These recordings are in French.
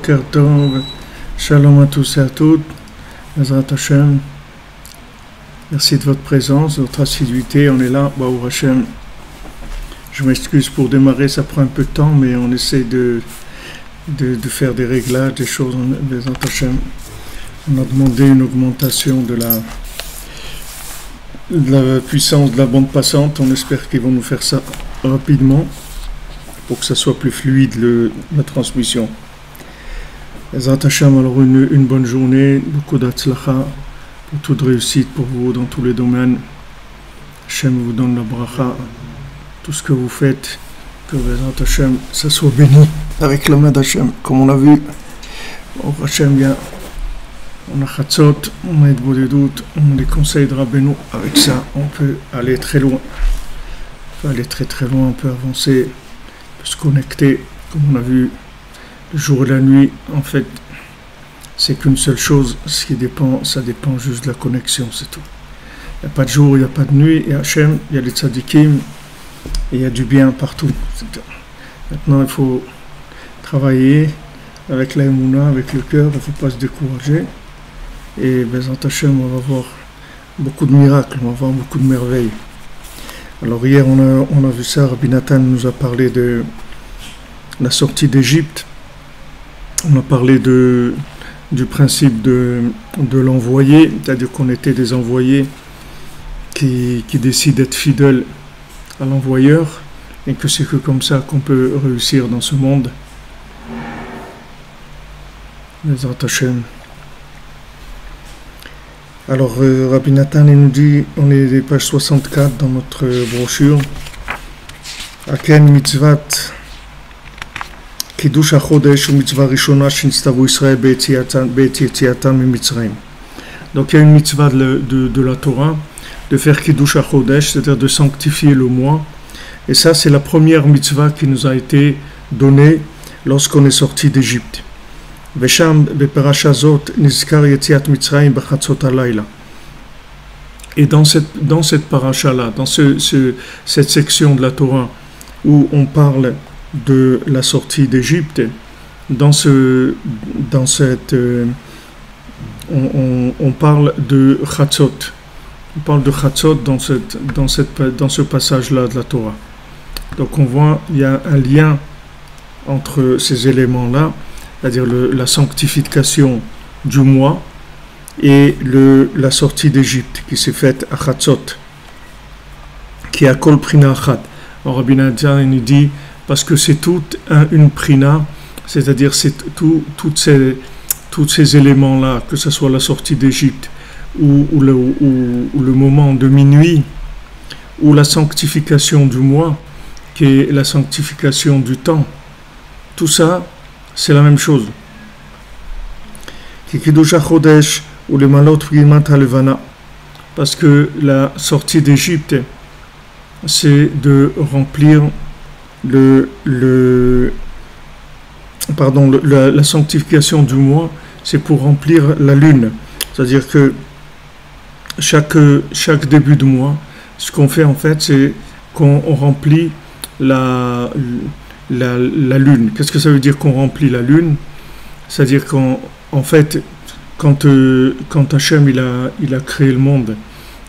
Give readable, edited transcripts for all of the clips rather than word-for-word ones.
Boker Tov, Shalom à tous et à toutes, Ezrat Hashem. Merci de votre présence, de votre assiduité, on est là, Baruch Hashem. Je m'excuse pour démarrer, ça prend un peu de temps, mais on essaie de faire des réglages, des choses, Ezrat Hashem. On a demandé une augmentation de la puissance de la bande passante, on espère qu'ils vont nous faire ça rapidement, pour que ça soit plus fluide la transmission. Ezrat Hashem, alors une bonne journée, beaucoup d'atzlacha, pour toute réussite pour vous dans tous les domaines. Hashem vous donne la bracha, tout ce que vous faites, que Ezrat Hashem, ça soit béni avec la main d'Hashem, comme on l'a vu. Au Hashem, bien, on a Chatzot, on a Edbodedut, on a des conseils de Rabbeinu. Avec ça, on peut aller très loin. On peut aller très très loin, on peut avancer, on peut se connecter, comme on a vu. Le jour et la nuit, en fait, c'est qu'une seule chose, ce qui dépend, ça dépend juste de la connexion, c'est tout. Il n'y a pas de jour, il n'y a pas de nuit, il y a Hachem, il y a les tzadikim, et il y a du bien partout. Maintenant, il faut travailler avec la émouna, avec le cœur, il ne faut pas se décourager. Et Bezrat Hachem, on va voir beaucoup de miracles, on va voir beaucoup de merveilles. Alors hier, on a vu ça, Rabbi Nathan nous a parlé de la sortie d'Égypte. On a parlé du principe de l'envoyé, c'est-à-dire qu'on était des envoyés qui décident d'être fidèles à l'envoyeur et que c'est que comme ça qu'on peut réussir dans ce monde. Bezrat Hashem. Alors, Rabbi Nathan il nous dit, on est à page 64 dans notre brochure, Aken mitzvat Kiddush HaChodesh ou mitzvah rishona shinstavu Israël beit yetziatam miMitzrayim. Donc il y a une mitzvah de la Torah de faire Kiddush HaChodesh, c'est-à-dire de sanctifier le mois. Et ça, c'est la première mitzvah qui nous a été donnée lorsqu'on est sorti d'Égypte. Vesham beparasha zot nizkar yetziat Mitzrayim bechatzot halayla. Et dans cette paracha-là, dans cette section de la Torah où on parle de la sortie d'Égypte, on parle de Chatzot. On parle de Chatzot dans ce passage-là de la Torah. Donc on voit, il y a un lien entre ces éléments-là, c'est-à-dire la sanctification du mois et la sortie d'Égypte qui s'est faite à Chatzot, qui est à Kol Prina Achat. Alors Rabbi Nathan il nous dit, parce que c'est toute une prina, c'est-à-dire c'est tous ces éléments-là, que ce soit la sortie d'Égypte ou le moment de minuit, ou la sanctification du mois, qui est la sanctification du temps, tout ça, c'est la même chose. Parce que la sortie d'Égypte, c'est de remplir la sanctification du mois, c'est pour remplir la lune. C'est-à-dire que chaque début de mois, ce qu'on fait en fait, c'est qu'on remplit la lune. Qu'est-ce que ça veut dire qu'on remplit la lune? C'est-à-dire qu'en fait, quand Hachem il a créé le monde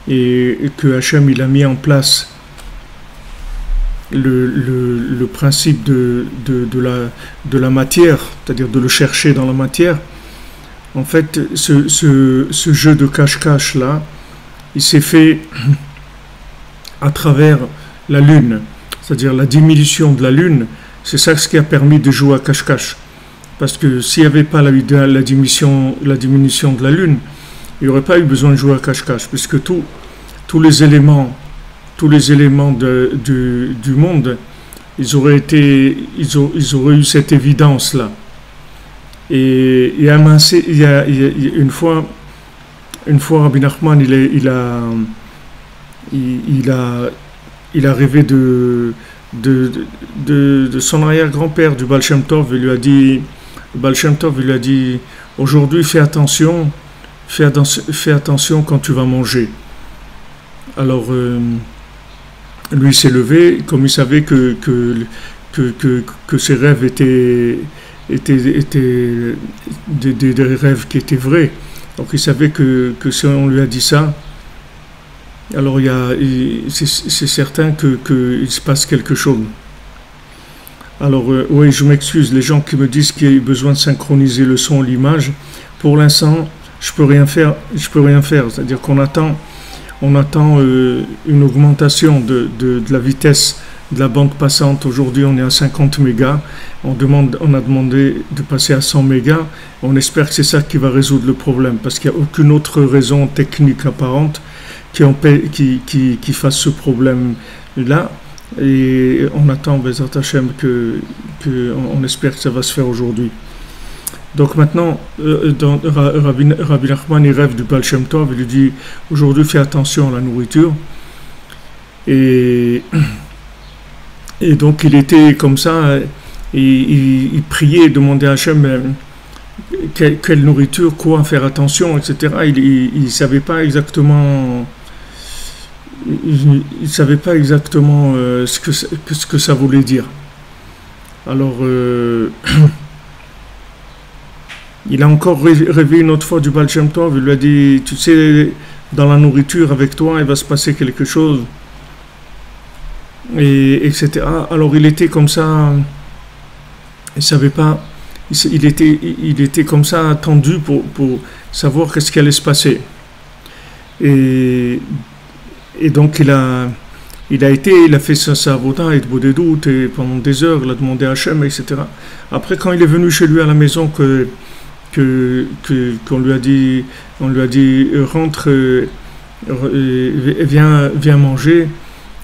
et que Hachem il a mis en place le principe de la matière, c'est-à-dire de le chercher dans la matière, en fait, ce jeu de cache-cache là, il s'est fait à travers la lune, c'est-à-dire la diminution de la lune, c'est ça ce qui a permis de jouer à cache-cache. Parce que s'il n'y avait pas la diminution de la lune, il n'y aurait pas eu besoin de jouer à cache-cache, puisque tous les éléments du monde, ils auraient eu cette évidence là. Et il y a une fois Rabbi Nachman il a rêvé de son arrière-grand-père du Baal Shem Tov. Le Baal Shem Tov lui a dit, aujourd'hui fais attention quand tu vas manger. Alors lui s'est levé, comme il savait que ses rêves étaient étaient des rêves qui étaient vrais. Donc il savait que si on lui a dit ça, alors c'est certain qu'il se passe quelque chose. Alors oui, je m'excuse, les gens qui me disent qu'il y a besoin de synchroniser le son et l'image, pour l'instant, je peux rien faire. C'est-à-dire qu'on attend une augmentation de la vitesse de la bande passante. Aujourd'hui, on est à 50 mégas. On a demandé de passer à 100 mégas. On espère que c'est ça qui va résoudre le problème, parce qu'il n'y a aucune autre raison technique apparente qui fasse ce problème-là. Et on attend, Bezat Hashem, on espère que ça va se faire aujourd'hui. Donc maintenant, Rabbi Nachman, il rêve du Baal Shem Tov, il lui dit, aujourd'hui fais attention à la nourriture. Et donc il était comme ça, il priait, demandait à Hachem quelle nourriture, quoi faire attention, etc. Il savait pas exactement, ce que ça voulait dire. Alors il a encore rêvé une autre fois du Baal Shem Tov, il lui a dit, tu sais, dans la nourriture avec toi, il va se passer quelque chose, et etc. Alors il était comme ça, il savait pas, il était comme ça tendu pour savoir qu'est-ce qui allait se passer. Et donc il a fait sa avoda et de doutes, et pendant des heures il a demandé à Hachem, etc. Après, quand il est venu chez lui à la maison, qu'on lui a dit rentre, viens manger,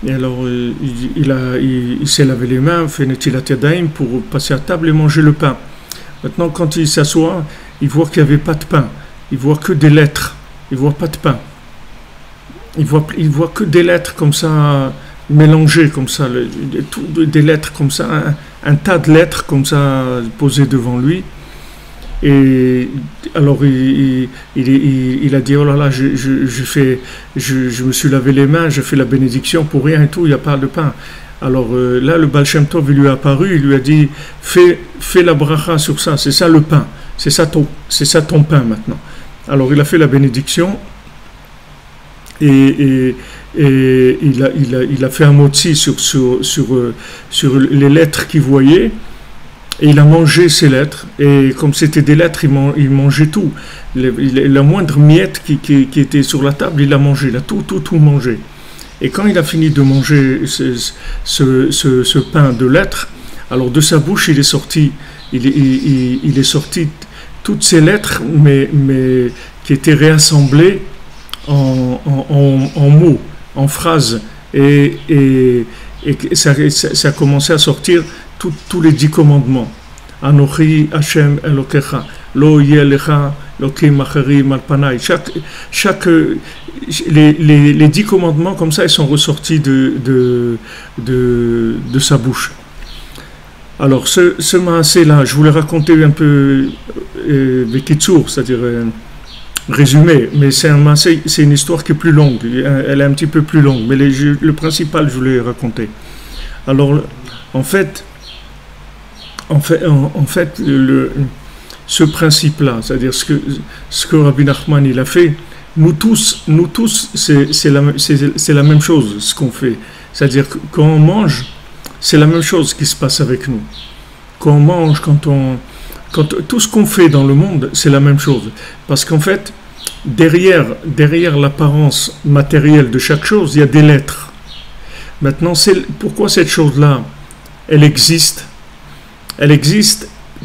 et alors il s'est lavé les mains, fait netilat yadayim pour passer à table et manger le pain. Maintenant, quand il s'assoit, il voit qu'il n'y avait pas de pain, il voit que des lettres, il voit pas de pain, il voit que des lettres comme ça mélangées comme ça, des lettres comme ça, un tas de lettres comme ça posées devant lui. Et alors il a dit, oh là là, je me suis lavé les mains, j'ai fait la bénédiction pour rien et tout, il n'y a pas de pain. Alors là, le Baal Shem Tov, il lui est apparu, il lui a dit, fais la bracha sur ça, c'est ça le pain, c'est ça ton pain maintenant. Alors il a fait la bénédiction, et il a fait un motzi sur les lettres qu'il voyait. Et il a mangé ces lettres, et comme c'était des lettres, il mangeait tout. La moindre miette qui était sur la table, il a mangé, il a tout mangé. Et quand il a fini de manger ce pain de lettres, alors de sa bouche, il est sorti toutes ces lettres, mais qui étaient réassemblées en mots, en phrases, et ça a commencé à sortir tous les 10 commandements. Anochi Hashem Elokecha, Lo Yelecha Lokim Acherim Al Panai. Les 10 commandements comme ça, ils sont ressortis de sa bouche. Alors ce maasé là, je voulais raconter un peu Bekitsur, c'est-à-dire résumé, mais c'est une histoire qui est plus longue, elle est un petit peu plus longue, mais le principal je voulais raconter. Alors en fait, ce principe-là, c'est-à-dire ce que Rabbi Nachman il a fait, nous tous, c'est la même chose, ce qu'on fait. C'est-à-dire que quand on mange, c'est la même chose qui se passe avec nous. Quand on mange, tout ce qu'on fait dans le monde, c'est la même chose. Parce qu'en fait, derrière l'apparence matérielle de chaque chose, il y a des lettres. Maintenant, pourquoi cette chose-là, elle existe?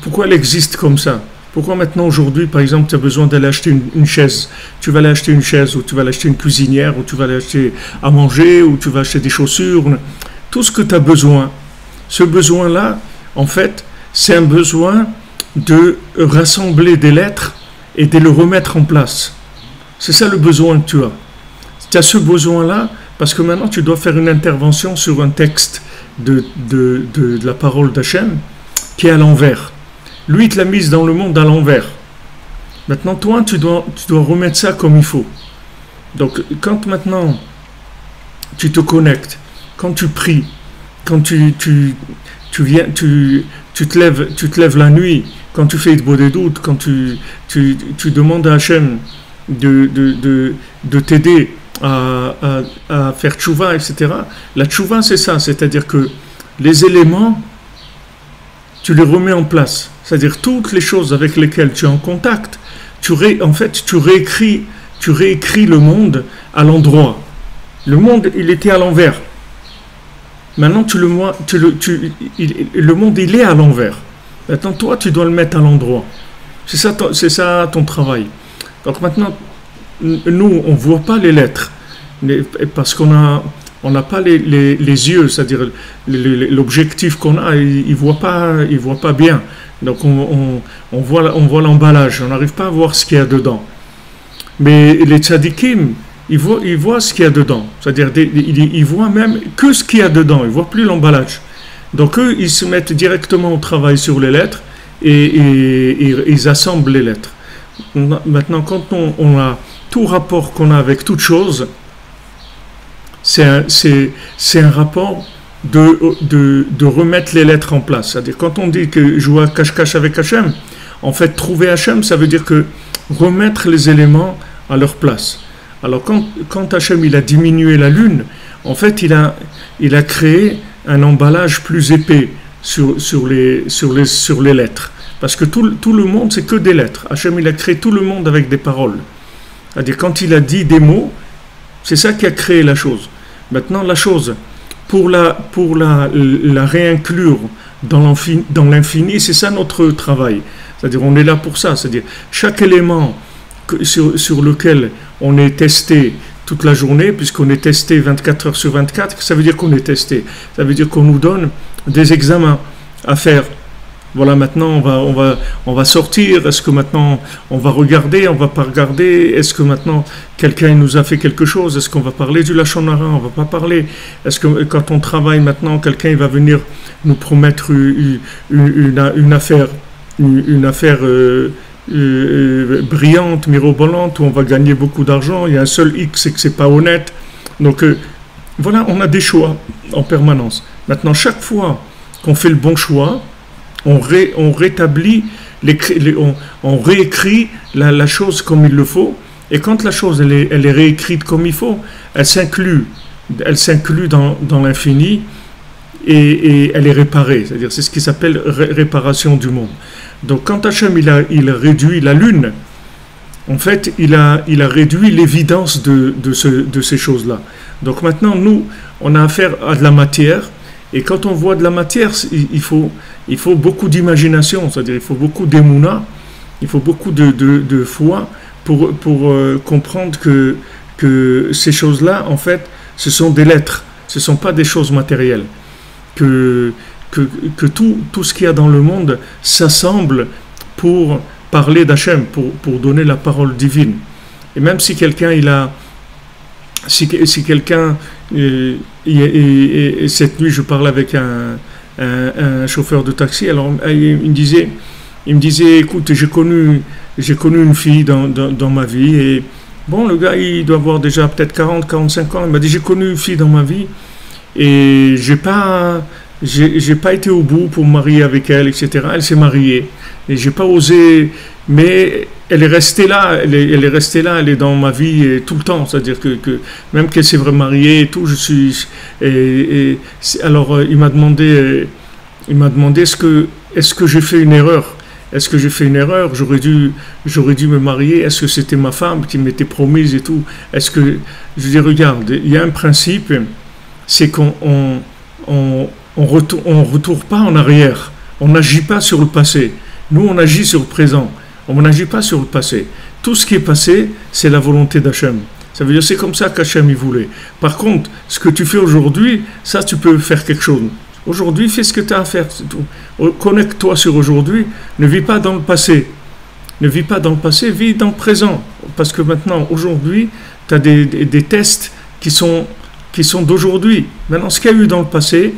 Pourquoi elle existe comme ça? Pourquoi maintenant, aujourd'hui, par exemple, tu as besoin d'aller acheter une chaise? Tu vas aller acheter une chaise, ou tu vas aller acheter une cuisinière, ou tu vas aller acheter à manger, ou tu vas acheter des chaussures. Tout ce que tu as besoin, ce besoin-là, en fait, c'est un besoin de rassembler des lettres et de le remettre en place. C'est ça le besoin que tu as. Tu as ce besoin-là parce que maintenant, tu dois faire une intervention sur un texte de la parole d'Hachem qui est à l'envers. Lui, il te l'a mise dans le monde à l'envers. Maintenant, toi, tu dois remettre ça comme il faut. Donc, quand maintenant, tu te connectes, quand tu pries, quand tu tu te lèves la nuit, quand tu fais des doutes, quand tu demandes à Hachem de t'aider à faire tchouva, etc. La tchouva, c'est ça, c'est-à-dire que les éléments, tu les remets en place. C'est-à-dire toutes les choses avec lesquelles tu es en contact, en fait, tu réécris le monde à l'endroit. Le monde, il était à l'envers. Maintenant, le monde, il est à l'envers. Maintenant, toi, tu dois le mettre à l'endroit. C'est ça ton travail. Donc maintenant, nous, on ne voit pas les lettres. Parce qu'on n'a pas les yeux, c'est-à-dire l'objectif qu'on a, il ne voit pas bien. Donc on voit l'emballage, on n'arrive pas à voir ce qu'il y a dedans. Mais les tzadikim, ils voient ce qu'il y a dedans. C'est-à-dire ils voient même que ce qu'il y a dedans, ils ne voient plus l'emballage. Donc eux, ils se mettent directement au travail sur les lettres et ils assemblent les lettres. Maintenant, quand on a tout rapport qu'on a avec toute chose, c'est un rapport de remettre les lettres en place. C'est-à-dire, quand on dit que jouer à cache-cache avec Hachem, en fait, trouver Hachem, ça veut dire que remettre les éléments à leur place. Alors, quand Hachem il a diminué la lune, en fait, il a créé un emballage plus épais sur les lettres. Parce que tout le monde, c'est que des lettres. Hachem, il a créé tout le monde avec des paroles. C'est-à-dire, quand il a dit des mots, c'est ça qui a créé la chose. Maintenant, la chose, pour la réinclure dans l'infini, c'est ça notre travail. C'est-à-dire, on est là pour ça. C'est-à-dire, chaque élément sur lequel on est testé toute la journée, puisqu'on est testé 24 heures sur 24, ça veut dire qu'on est testé. Ça veut dire qu'on nous donne des examens à faire. Voilà, maintenant on va sortir. Est-ce que maintenant on va regarder, on va pas regarder? Est-ce que maintenant quelqu'un nous a fait quelque chose? Est-ce qu'on va parler du Lachon Hara? On va pas parler. Est-ce que quand on travaille maintenant, quelqu'un va venir nous promettre une affaire brillante, mirobolante, où on va gagner beaucoup d'argent? Il y a un seul X, c'est que c'est pas honnête. Donc voilà, on a des choix en permanence. Maintenant, chaque fois qu'on fait le bon choix, on rétablit, on réécrit la chose comme il le faut, et quand la chose elle est réécrite comme il faut, elle s'inclut dans l'infini, et elle est réparée. C'est-à-dire, c'est ce qui s'appelle réparation du monde. Donc quand Hachem il a réduit la lune, en fait il a réduit l'évidence de ces choses-là. Donc maintenant nous, on a affaire à de la matière. Et quand on voit de la matière, il faut beaucoup d'imagination, c'est-à-dire il faut beaucoup d'émouna, il faut beaucoup de foi pour comprendre que ces choses-là, en fait, ce sont des lettres, ce ne sont pas des choses matérielles. Que tout ce qu'il y a dans le monde s'assemble pour parler d'Hachem, pour donner la parole divine. Et même si quelqu'un, si quelqu'un, et cette nuit je parlais avec un chauffeur de taxi, alors il me disait écoute, j'ai connu une fille dans ma vie, et bon, le gars il doit avoir déjà peut-être 40-45 ans, il m'a dit j'ai connu une fille dans ma vie, et j'ai pas été au bout pour me marier avec elle, etc. Elle s'est mariée, et j'ai pas osé, mais elle est restée là, elle est dans ma vie tout le temps, c'est-à-dire que même qu'elle s'est mariée et tout, alors il m'a demandé est-ce que j'ai fait une erreur? Est-ce que j'ai fait une erreur? J'aurais dû me marier. Est-ce que c'était ma femme qui m'était promise et tout? Est-ce que je dis regarde, il y a un principe, c'est qu'on retourne pas en arrière, on n'agit pas sur le passé. Nous on agit sur le présent. On n'agit pas sur le passé. Tout ce qui est passé, c'est la volonté d'Hachem. Ça veut dire c'est comme ça qu'Hachem y voulait. Par contre, ce que tu fais aujourd'hui, ça tu peux faire quelque chose. Aujourd'hui, fais ce que tu as à faire, c'est tout. Connecte-toi sur aujourd'hui, ne vis pas dans le passé. Ne vis pas dans le passé, vis dans le présent. Parce que maintenant, aujourd'hui, tu as des tests qui sont d'aujourd'hui. Maintenant, ce qu'il y a eu dans le passé,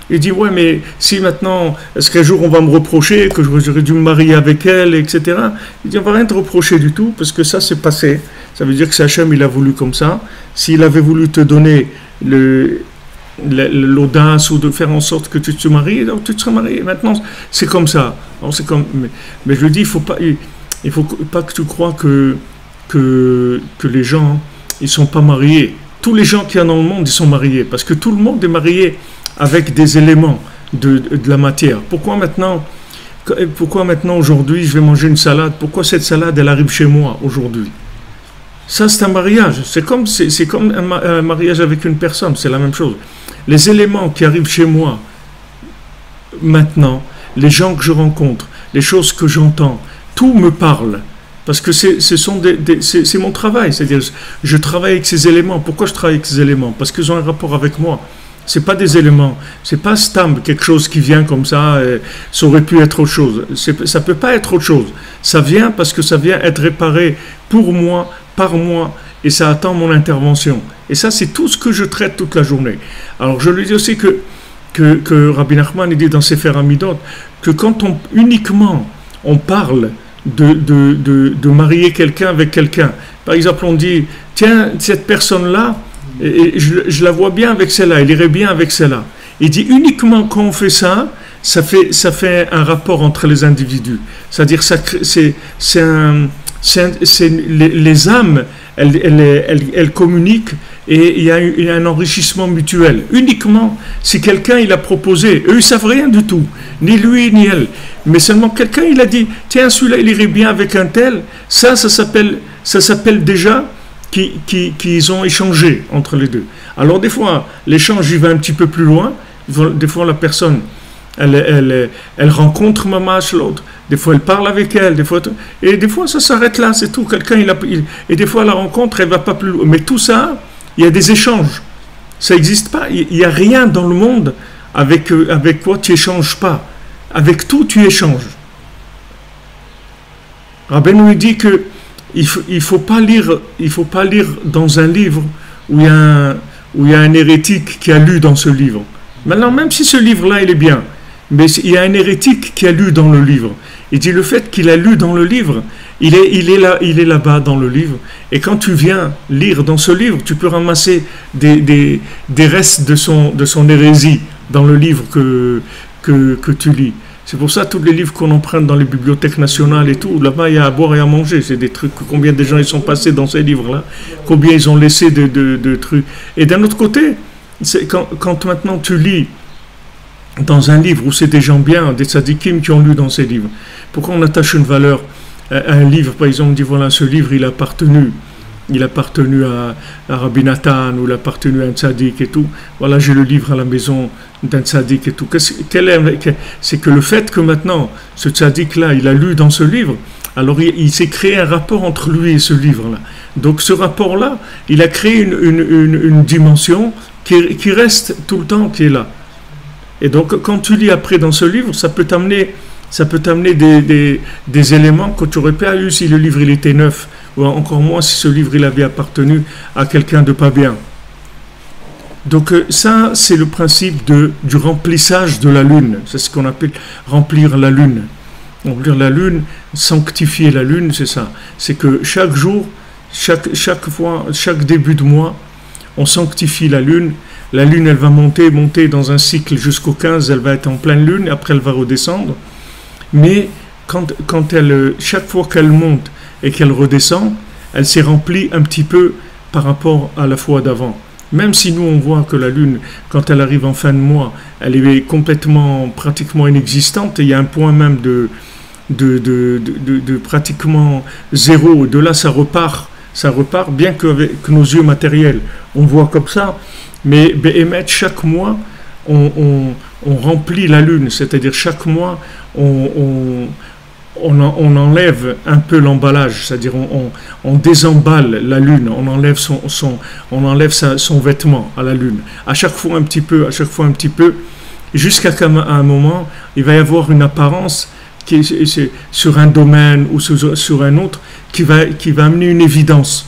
il dit, ouais, mais si maintenant, est-ce qu'un jour on va me reprocher que j'aurais dû me marier avec elle, etc. Il dit, on va rien te reprocher du tout, parce que ça, c'est passé. Ça veut dire que c'est Hachem, il a voulu comme ça. S'il avait voulu te donner l'audace ou de faire en sorte que tu te maries, alors tu te seras marié. Maintenant, c'est comme ça. Alors, c'est comme, mais je dis, il faut pas que tu crois que les gens, ils sont pas mariés. Tous les gens qui sont dans le monde, ils sont mariés. Parce que tout le monde est marié avec des éléments de la matière. Pourquoi maintenant, aujourd'hui, je vais manger une salade? Pourquoi cette salade, elle arrive chez moi aujourd'hui? Ça, c'est un mariage. C'est comme un mariage avec une personne. C'est la même chose. Les éléments qui arrivent chez moi maintenant, les gens que je rencontre, les choses que j'entends, tout me parle. Parce que c'est mon travail. C'est-à-dire, je travaille avec ces éléments. Pourquoi je travaille avec ces éléments? Parce qu'ils ont un rapport avec moi. C'est pas des éléments, c'est pas stamp, quelque chose qui vient comme ça, ça aurait pu être autre chose. Ça peut pas être autre chose. Ça vient parce que ça vient être réparé pour moi, par moi, et ça attend mon intervention. Et ça, c'est tout ce que je traite toute la journée. Alors, je lui dis aussi que Rabbi Nachman dit dans Sefer Amidot, que quand uniquement on parle de marier quelqu'un avec quelqu'un, par exemple, on dit, tiens, cette personne-là, et je la vois bien avec celle-là, elle irait bien avec celle-là. Il dit uniquement quand on fait ça, ça fait un rapport entre les individus. C'est-à-dire les âmes, elles communiquent et il y a un enrichissement mutuel. Uniquement si quelqu'un il a proposé, eux ils savent rien du tout, ni lui ni elle, mais seulement quelqu'un il a dit, tiens celui-là il irait bien avec un tel, ça s'appelle déjà qu'ils ont échangé entre les deux. Alors des fois, l'échange il va un petit peu plus loin. Des fois, la personne, elle rencontre Mamash l'autre. Des fois, elle parle avec elle. Et des fois, ça s'arrête là, c'est tout. Et des fois, la rencontre, elle va pas plus loin. Mais tout ça, il y a des échanges. Ça n'existe pas. Il n'y a rien dans le monde avec quoi tu échanges pas. Avec tout, tu échanges. Rabbi nous dit que il faut pas lire dans un livre où il y a un hérétique qui a lu dans ce livre. Maintenant, même si ce livre-là, il est bien, mais il y a un hérétique qui a lu dans le livre. Il dit le fait qu'il a lu dans le livre, il est là-bas dans le livre. Et quand tu viens lire dans ce livre, tu peux ramasser des restes de son hérésie dans le livre que tu lis. C'est pour ça tous les livres qu'on emprunte dans les bibliothèques nationales et tout, là-bas il y a à boire et à manger. C'est des trucs, combien de gens ils sont passés dans ces livres-là, combien ils ont laissé de trucs. Et d'un autre côté, quand maintenant tu lis dans un livre où c'est des gens bien, des tzadikim qui ont lu dans ces livres, pourquoi on attache une valeur à un livre? Par exemple, on dit voilà, ce livre il a appartenu à Rabbi Nathan, ou il a appartenu à un tzadik et tout. Voilà, j'ai le livre à la maison d'un tzadik et tout. C'est que le fait que maintenant, ce tzadik-là, il a lu dans ce livre, alors il s'est créé un rapport entre lui et ce livre-là. Donc ce rapport-là, il a créé une dimension qui reste tout le temps, qui est là. Et donc quand tu lis après dans ce livre, ça peut t'amener des éléments que tu n'aurais pas eu si le livre il était neuf, ou encore moins si ce livre il avait appartenu à quelqu'un de pas bien. Donc ça, c'est le principe du remplissage de la lune. C'est ce qu'on appelle remplir la lune. Remplir la lune, sanctifier la lune, c'est ça. C'est que chaque jour, chaque fois, chaque début de mois, on sanctifie la lune. La lune, elle va monter dans un cycle jusqu'au 15, elle va être en pleine lune, après elle va redescendre. Mais chaque fois qu'elle monte et qu'elle redescend, elle s'est remplie un petit peu par rapport à la fois d'avant. Même si nous on voit que la lune, quand elle arrive en fin de mois, elle est pratiquement inexistante, et il y a un point même de pratiquement zéro. De là ça repart, bien qu'avec nos yeux matériels, on voit comme ça, mais chaque mois, on remplit la lune, c'est-à-dire chaque mois, on enlève un peu l'emballage, c'est-à-dire on désemballe la lune, on enlève son vêtement à la lune, à chaque fois un petit peu, jusqu'à un moment, il va y avoir une apparence qui est sur un domaine ou sur un autre qui va amener une évidence,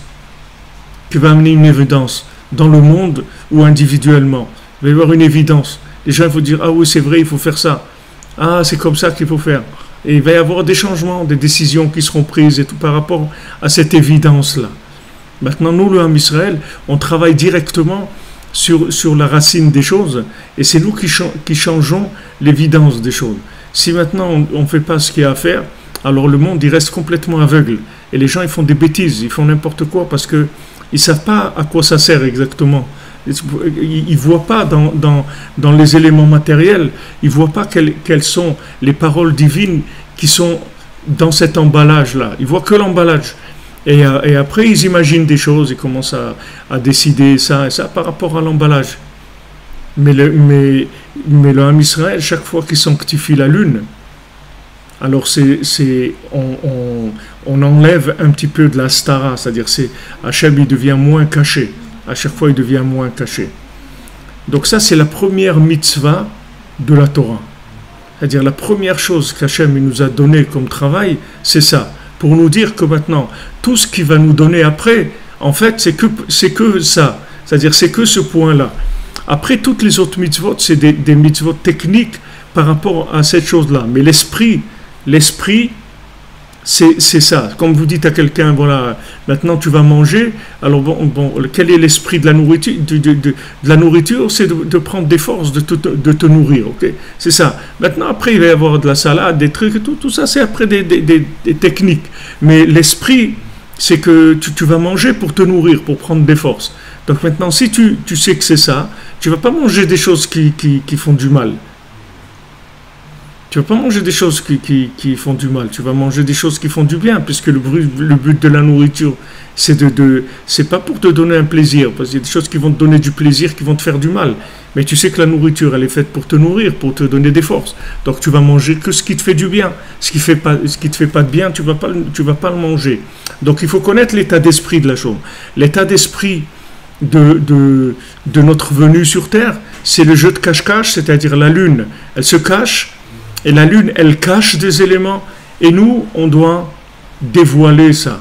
dans le monde ou individuellement. Il va y avoir une évidence. Les gens vont dire, ah oui, c'est vrai, il faut faire ça. Ah, c'est comme ça qu'il faut faire. Et il va y avoir des changements, des décisions qui seront prises et tout par rapport à cette évidence-là. Maintenant, nous, le Ham Israël, on travaille directement sur la racine des choses, et c'est nous qui changeons l'évidence des choses. Si maintenant on ne fait pas ce qu'il y a à faire, alors le monde il reste complètement aveugle. Et les gens ils font des bêtises, ils font n'importe quoi parce qu'ils ne savent pas à quoi ça sert exactement. Ils ne voient pas dans les éléments matériels, ils ne voient pas quelles sont les paroles divines qui sont dans cet emballage-là. Ils voient que l'emballage. Et après, ils imaginent des choses, ils commencent à décider ça et ça par rapport à l'emballage. Mais le Ham Israël, chaque fois qu'il sanctifie la lune, alors on enlève un petit peu de la stara, c'est-à-dire Hachem il devient moins caché. À chaque fois, il devient moins caché. Donc ça, c'est la première mitzvah de la Torah. C'est-à-dire la première chose qu'Hachem nous a donné comme travail, c'est ça. Pour nous dire que maintenant, tout ce qu'il va nous donner après, en fait, c'est que ça. C'est-à-dire, c'est que ce point-là. Après, toutes les autres mitzvot, c'est des mitzvot techniques par rapport à cette chose-là. Mais l'esprit, c'est ça. Comme vous dites à quelqu'un, voilà, maintenant tu vas manger, alors bon quel est l'esprit de la nourriture de la nourriture, c'est de prendre des forces, de te nourrir, ok? C'est ça. Maintenant, après, il va y avoir de la salade, des trucs, et tout ça, c'est après des techniques. Mais l'esprit, c'est que tu vas manger pour te nourrir, pour prendre des forces. Donc maintenant, si tu sais que c'est ça, tu ne vas pas manger des choses qui font du mal. Tu ne vas pas manger des choses qui font du mal, tu vas manger des choses qui font du bien, puisque le but de la nourriture, c'est pas pour te donner un plaisir, parce qu'il y a des choses qui vont te donner du plaisir, qui vont te faire du mal. Mais tu sais que la nourriture, elle est faite pour te nourrir, pour te donner des forces. Donc tu vas manger que ce qui te fait du bien. Ce qui te fait pas de bien, tu vas pas le manger. Donc il faut connaître l'état d'esprit de la chose. L'état d'esprit de notre venue sur Terre, c'est le jeu de cache-cache, c'est-à-dire la lune, elle se cache, et la lune, elle cache des éléments, et nous, on doit dévoiler ça.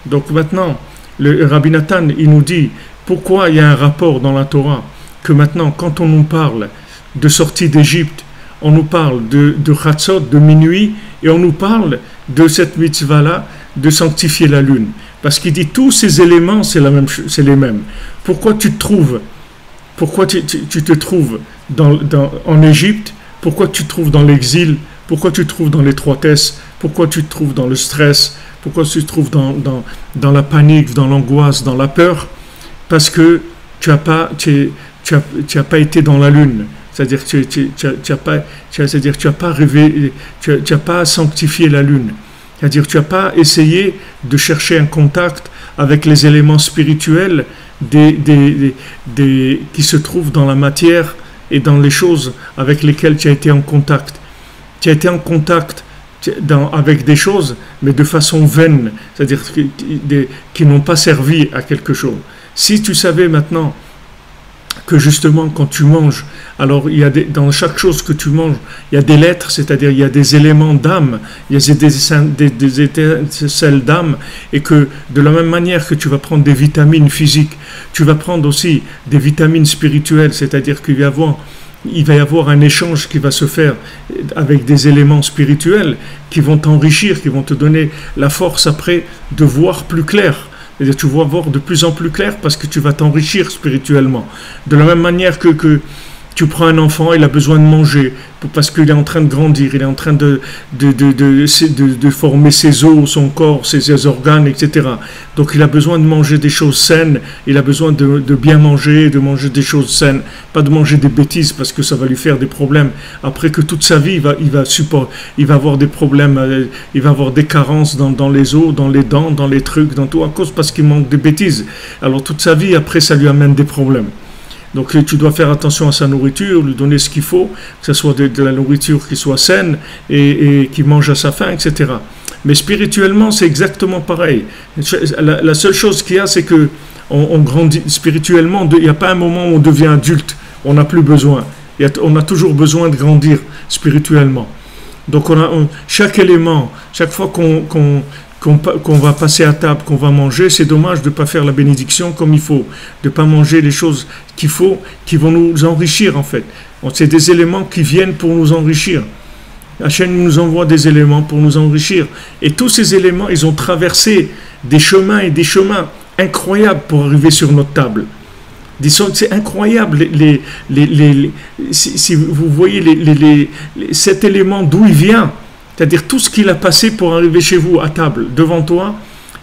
Donc maintenant, le Rabbi Nathan, il nous dit, pourquoi il y a un rapport dans la Torah, que maintenant, quand on nous parle de sortie d'Égypte, on nous parle de Chatzot, de minuit, et on nous parle de cette mitzvah-là, de sanctifier la lune. Parce qu'il dit, tous ces éléments, c'est les mêmes. Pourquoi tu te trouves en Égypte? Pourquoi tu te trouves dans l'exil? Pourquoi tu te trouves dans l'étroitesse? Pourquoi tu te trouves dans le stress? Pourquoi tu te trouves dans la panique, dans l'angoisse, dans la peur? Parce que tu n'as pas été dans la lune. C'est-à-dire que tu n'as pas rêvé, tu n'as pas sanctifié la lune. C'est-à-dire que tu n'as pas essayé de chercher un contact avec les éléments spirituels qui se trouvent dans la matière et dans les choses avec lesquelles tu as été en contact. Tu as été en contact avec des choses, mais de façon vaine, c'est-à-dire qui n'ont pas servi à quelque chose. Si tu savais maintenant que justement quand tu manges, alors il y a dans chaque chose que tu manges, il y a des lettres, c'est-à-dire il y a des éléments d'âme, il y a des étincelles d'âme, et que de la même manière que tu vas prendre des vitamines physiques, tu vas prendre aussi des vitamines spirituelles, c'est-à-dire qu'il va y avoir un échange qui va se faire avec des éléments spirituels qui vont t'enrichir, qui vont te donner la force après de voir plus clair. C'est-à-dire tu vas voir de plus en plus clair parce que tu vas t'enrichir spirituellement. De la même manière que tu prends un enfant, il a besoin de manger parce qu'il est en train de grandir, il est en train de former ses os, son corps, ses organes, etc. Donc il a besoin de manger des choses saines, il a besoin de bien manger, de manger des choses saines, pas de manger des bêtises parce que ça va lui faire des problèmes. Après que toute sa vie, il va avoir des problèmes, il va avoir des carences dans les os, dans les dents, dans les trucs, dans tout, à cause parce qu'il manque des bêtises. Alors toute sa vie, après, ça lui amène des problèmes. Donc tu dois faire attention à sa nourriture, lui donner ce qu'il faut, que ce soit de la nourriture qui soit saine et qui mange à sa faim, etc. Mais spirituellement, c'est exactement pareil. La seule chose qu'il y a, c'est que on grandit spirituellement. Il n'y a pas un moment où on devient adulte, on n'a plus besoin. On a toujours besoin de grandir spirituellement. Donc chaque élément, chaque fois qu'on va passer à table, qu'on va manger, c'est dommage de ne pas faire la bénédiction comme il faut, de ne pas manger les choses qu'il faut, qui vont nous enrichir en fait. C'est des éléments qui viennent pour nous enrichir. Hachem nous envoie des éléments pour nous enrichir. Et tous ces éléments, ils ont traversé des chemins et des chemins incroyables pour arriver sur notre table. C'est incroyable. Si vous voyez cet élément d'où il vient, c'est-à-dire tout ce qu'il a passé pour arriver chez vous à table, devant toi,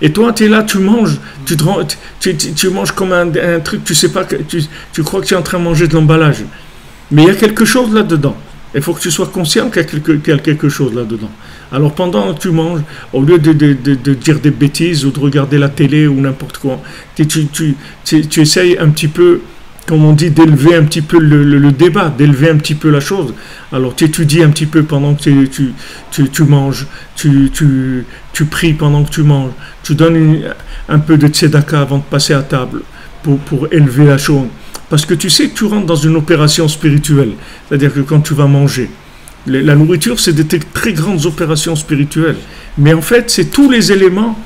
et toi tu es là, tu manges, tu manges comme un truc, tu sais pas, tu crois que tu es en train de manger de l'emballage. Mais il y a quelque chose là-dedans. Il faut que tu sois conscient qu'il y a quelque chose là-dedans. Alors pendant que tu manges, au lieu de dire des bêtises ou de regarder la télé ou n'importe quoi, tu essayes un petit peu, comme on dit, d'élever un petit peu le débat, d'élever un petit peu la chose. Alors tu étudies un petit peu pendant que tu manges, tu pries pendant que tu manges, tu donnes un peu de tzedaka avant de passer à table pour élever la chose. Parce que tu sais que tu rentres dans une opération spirituelle. C'est-à-dire que quand tu vas manger, la nourriture, c'est des très grandes opérations spirituelles. Mais en fait, c'est tous les éléments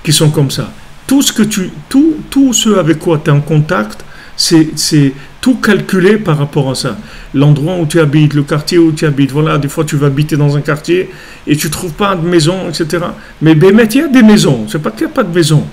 qui sont comme ça. Tout ce avec quoi tu es en contact, c'est tout calculé par rapport à ça. L'endroit où tu habites, le quartier où tu habites. Voilà, des fois, tu vas habiter dans un quartier et tu ne trouves pas de maison, etc. Mais il y a des maisons. C'est pas qu'il n'y a pas de maison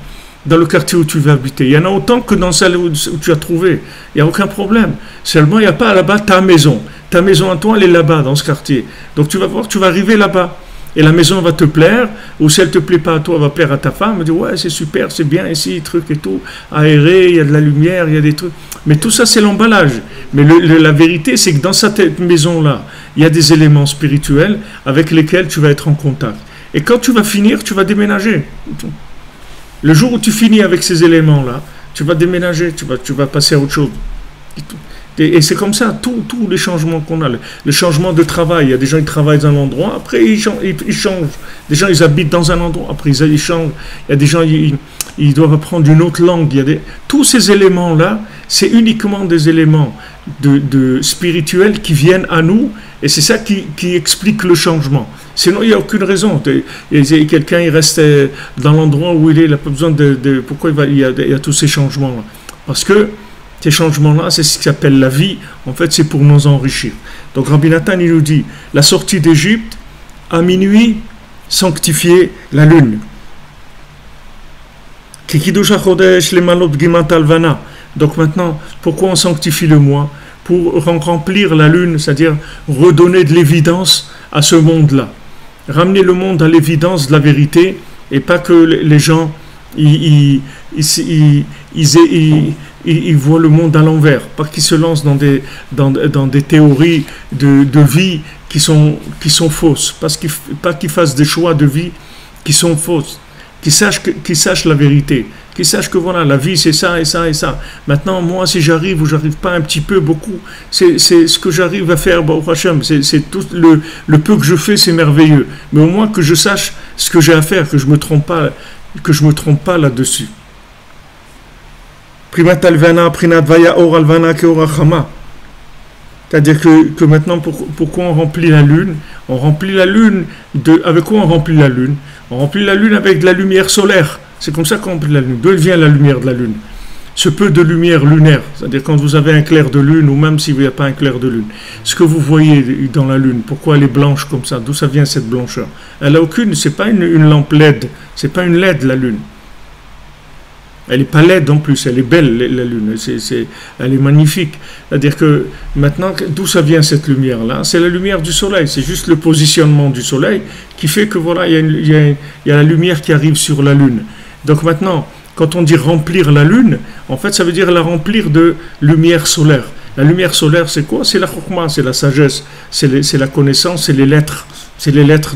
dans le quartier où tu vas habiter. Il y en a autant que dans celle où tu as trouvé. Il n'y a aucun problème. Seulement, il n'y a pas là-bas ta maison. Ta maison à toi, elle est là-bas, dans ce quartier. Donc, tu vas voir, tu vas arriver là-bas. Et la maison va te plaire, ou si elle ne te plaît pas à toi, elle va plaire à ta femme. Elle dit, ouais, c'est super, c'est bien ici, truc et tout. Aéré, il y a de la lumière, il y a des trucs. Mais tout ça, c'est l'emballage. Mais la vérité, c'est que dans cette maison-là, il y a des éléments spirituels avec lesquels tu vas être en contact. Et quand tu vas finir, tu vas déménager. Le jour où tu finis avec ces éléments-là, tu vas déménager, tu vas passer à autre chose. Et c'est comme ça, tous les changements qu'on a. Le changement de travail, il y a des gens qui travaillent dans un endroit, après ils changent. Des gens, ils habitent dans un endroit, après ils changent. Il y a des gens, ils doivent apprendre une autre langue. Tous ces éléments-là, c'est uniquement des éléments spirituels qui viennent à nous, et c'est ça qui explique le changement. Sinon, il n'y a aucune raison. Quelqu'un, il reste dans l'endroit où il n'a pas besoin pourquoi il y a tous ces changements-là? Parce que ces changements-là, c'est ce qui s'appelle la vie. En fait, c'est pour nous enrichir. Donc, Rabbi Nathan, il nous dit, la sortie d'Égypte, à minuit, sanctifier la lune. Donc maintenant, pourquoi on sanctifie le mois? Pour remplir la lune, c'est-à-dire redonner de l'évidence à ce monde-là. Ramener le monde à l'évidence de la vérité, et pas que les gens ils voient le monde à l'envers, pas qu'ils se lancent dans des théories de vie qui sont fausses, pas qu'ils fassent des choix de vie qui sont fausses, qu'ils sachent la vérité, qu'ils sachent que voilà, la vie c'est ça et ça et ça. Maintenant, moi, si j'arrive ou j'arrive pas un petit peu, beaucoup, c'est ce que j'arrive à faire, Baruch Hashem, c'est tout le peu que je fais, c'est merveilleux. Mais au moins que je sache ce que j'ai à faire, que je me trompe pas là-dessus. Primat alvana, prinat vaya or alvana ke orachama. C'est-à-dire que maintenant, pourquoi on remplit la lune? On remplit la lune avec quoi on remplit la lune? On remplit la lune avec de la lumière solaire. C'est comme ça qu'on remplit la lune. D'où vient la lumière de la lune? Ce peu de lumière lunaire, c'est-à-dire quand vous avez un clair de lune, ou même s'il n'y a pas un clair de lune, ce que vous voyez dans la lune, pourquoi elle est blanche comme ça? D'où ça vient cette blancheur? Elle n'a aucune, c'est pas une lampe LED, c'est pas une LED la lune. Elle n'est pas laide en plus, elle est belle la lune, elle est magnifique. C'est-à-dire que maintenant, d'où ça vient cette lumière-là? C'est la lumière du soleil, c'est juste le positionnement du soleil qui fait que voilà, il y a la lumière qui arrive sur la lune. Donc maintenant, quand on dit remplir la lune, en fait ça veut dire la remplir de lumière solaire. La lumière solaire c'est quoi? C'est la chokhma, c'est la sagesse, c'est la connaissance, c'est les lettres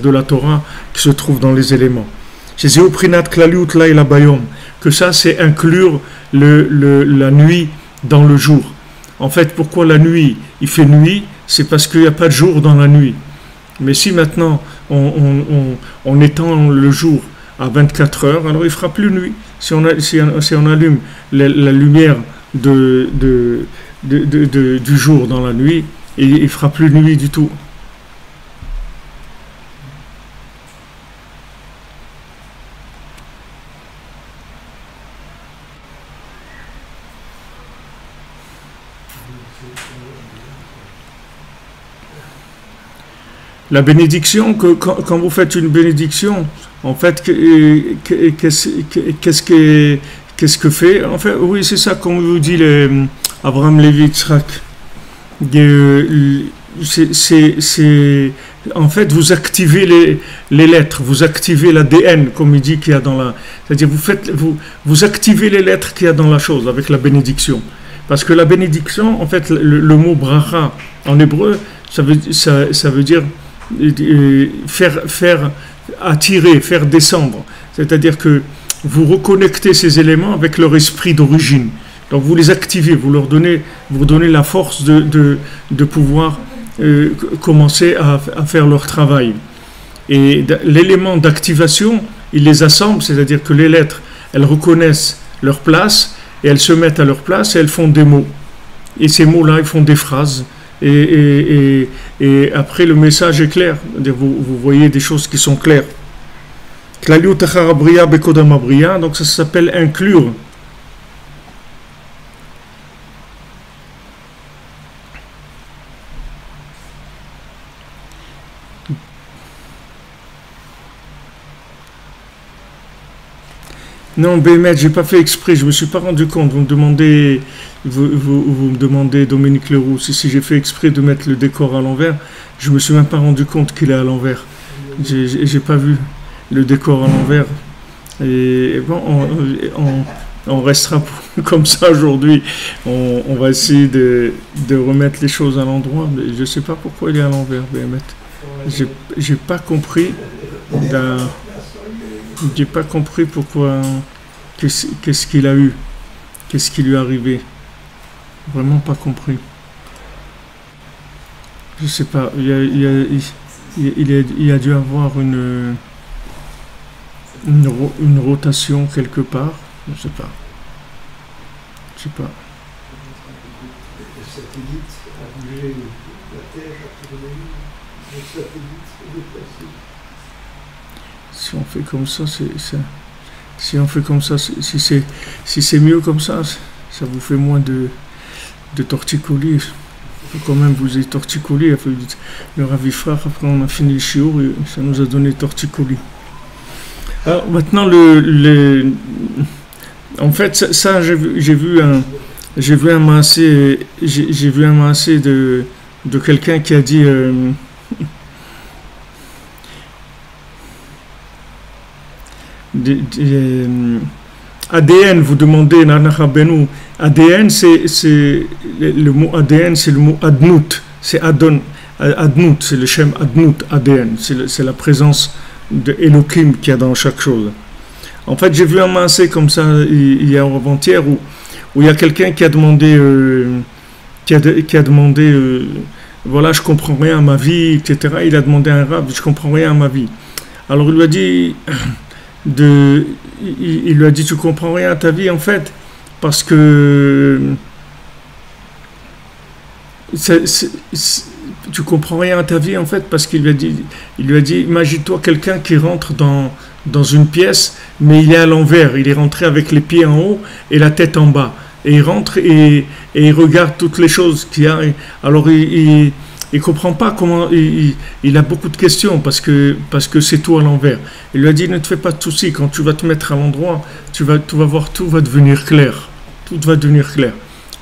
de la Torah qui se trouvent dans les éléments. C'est Zéoprinat Klaliut Laïla Bayom, que ça c'est inclure la nuit dans le jour. En fait, pourquoi la nuit? Il fait nuit, c'est parce qu'il n'y a pas de jour dans la nuit. Mais si maintenant on étend le jour à 24 heures, alors il ne fera plus nuit. Si on allume la lumière du jour dans la nuit, il ne fera plus nuit du tout. La bénédiction, quand vous faites une bénédiction, en fait, qu'est-ce que fait? En fait, oui, c'est ça, comme vous dit Abraham Levi Yitzhak. En fait, vous activez les lettres, vous activez l'ADN, comme il dit qu'il y a dans la... C'est-à-dire, vous activez les lettres qu'il y a dans la chose avec la bénédiction. Parce que la bénédiction, en fait, le mot bracha en hébreu, ça veut dire faire attirer, faire descendre. C'est-à-dire que vous reconnectez ces éléments avec leur esprit d'origine. Donc vous les activez, vous donnez la force de pouvoir commencer à faire leur travail. Et l'élément d'activation, il les assemble, c'est-à-dire que les lettres, elles reconnaissent leur place et elles se mettent à leur place et elles font des mots. Et ces mots-là, ils font des phrases. Et après, le message est clair. Vous voyez des choses qui sont claires. Donc ça s'appelle inclure. Non, Bémet, j'ai pas fait exprès, je me suis pas rendu compte. Vous me demandez, Dominique Leroux, si j'ai fait exprès de mettre le décor à l'envers, je me suis même pas rendu compte qu'il est à l'envers. J'ai pas vu le décor à l'envers. Et bon, on restera comme ça aujourd'hui. On va essayer de remettre les choses à l'endroit, mais je sais pas pourquoi il est à l'envers, Bémet. J'ai pas compris. J'ai pas compris pourquoi, qu'est-ce qu'il a eu, qu'est-ce qui lui est arrivé. Vraiment pas compris. Je sais pas, il a dû avoir une rotation quelque part. Je sais pas. Je sais pas. Le satellite a bougé la Terre, le satellite s'est déplacé. Si on fait comme ça, si on fait comme ça, si c'est mieux comme ça vous fait moins de torticolis. Il faut quand même vous ayez torticolis. Le ravifrar, après on a fini le chiour et ça nous a donné torticolis. Alors maintenant, en fait, ça j'ai vu un massé de quelqu'un qui a dit... ADN, vous demandez, ADN, c'est le mot ADN, c'est le mot Adnout, c'est Adnout, c'est le Shem Adnout, ADN, c'est la présence de Elohim qu'il y a dans chaque chose. En fait, j'ai vu un massé comme ça il y a avant-hier où il y a quelqu'un qui a demandé, voilà, je comprends rien à ma vie, etc. Il a demandé à un rab, je comprends rien à ma vie. Alors il lui a dit. Il lui a dit tu comprends rien à ta vie en fait parce que tu comprends rien à ta vie en fait parce qu'il lui a dit imagine-toi quelqu'un qui rentre dans une pièce mais il est à l'envers, il est rentré avec les pieds en haut et la tête en bas et il rentre et il regarde toutes les choses qu'il y a. Alors il comprend pas comment, il a beaucoup de questions parce que c'est tout à l'envers. Il lui a dit ne te fais pas de soucis, quand tu vas te mettre à l'endroit, tu vas voir, tout va devenir clair. Tout va devenir clair.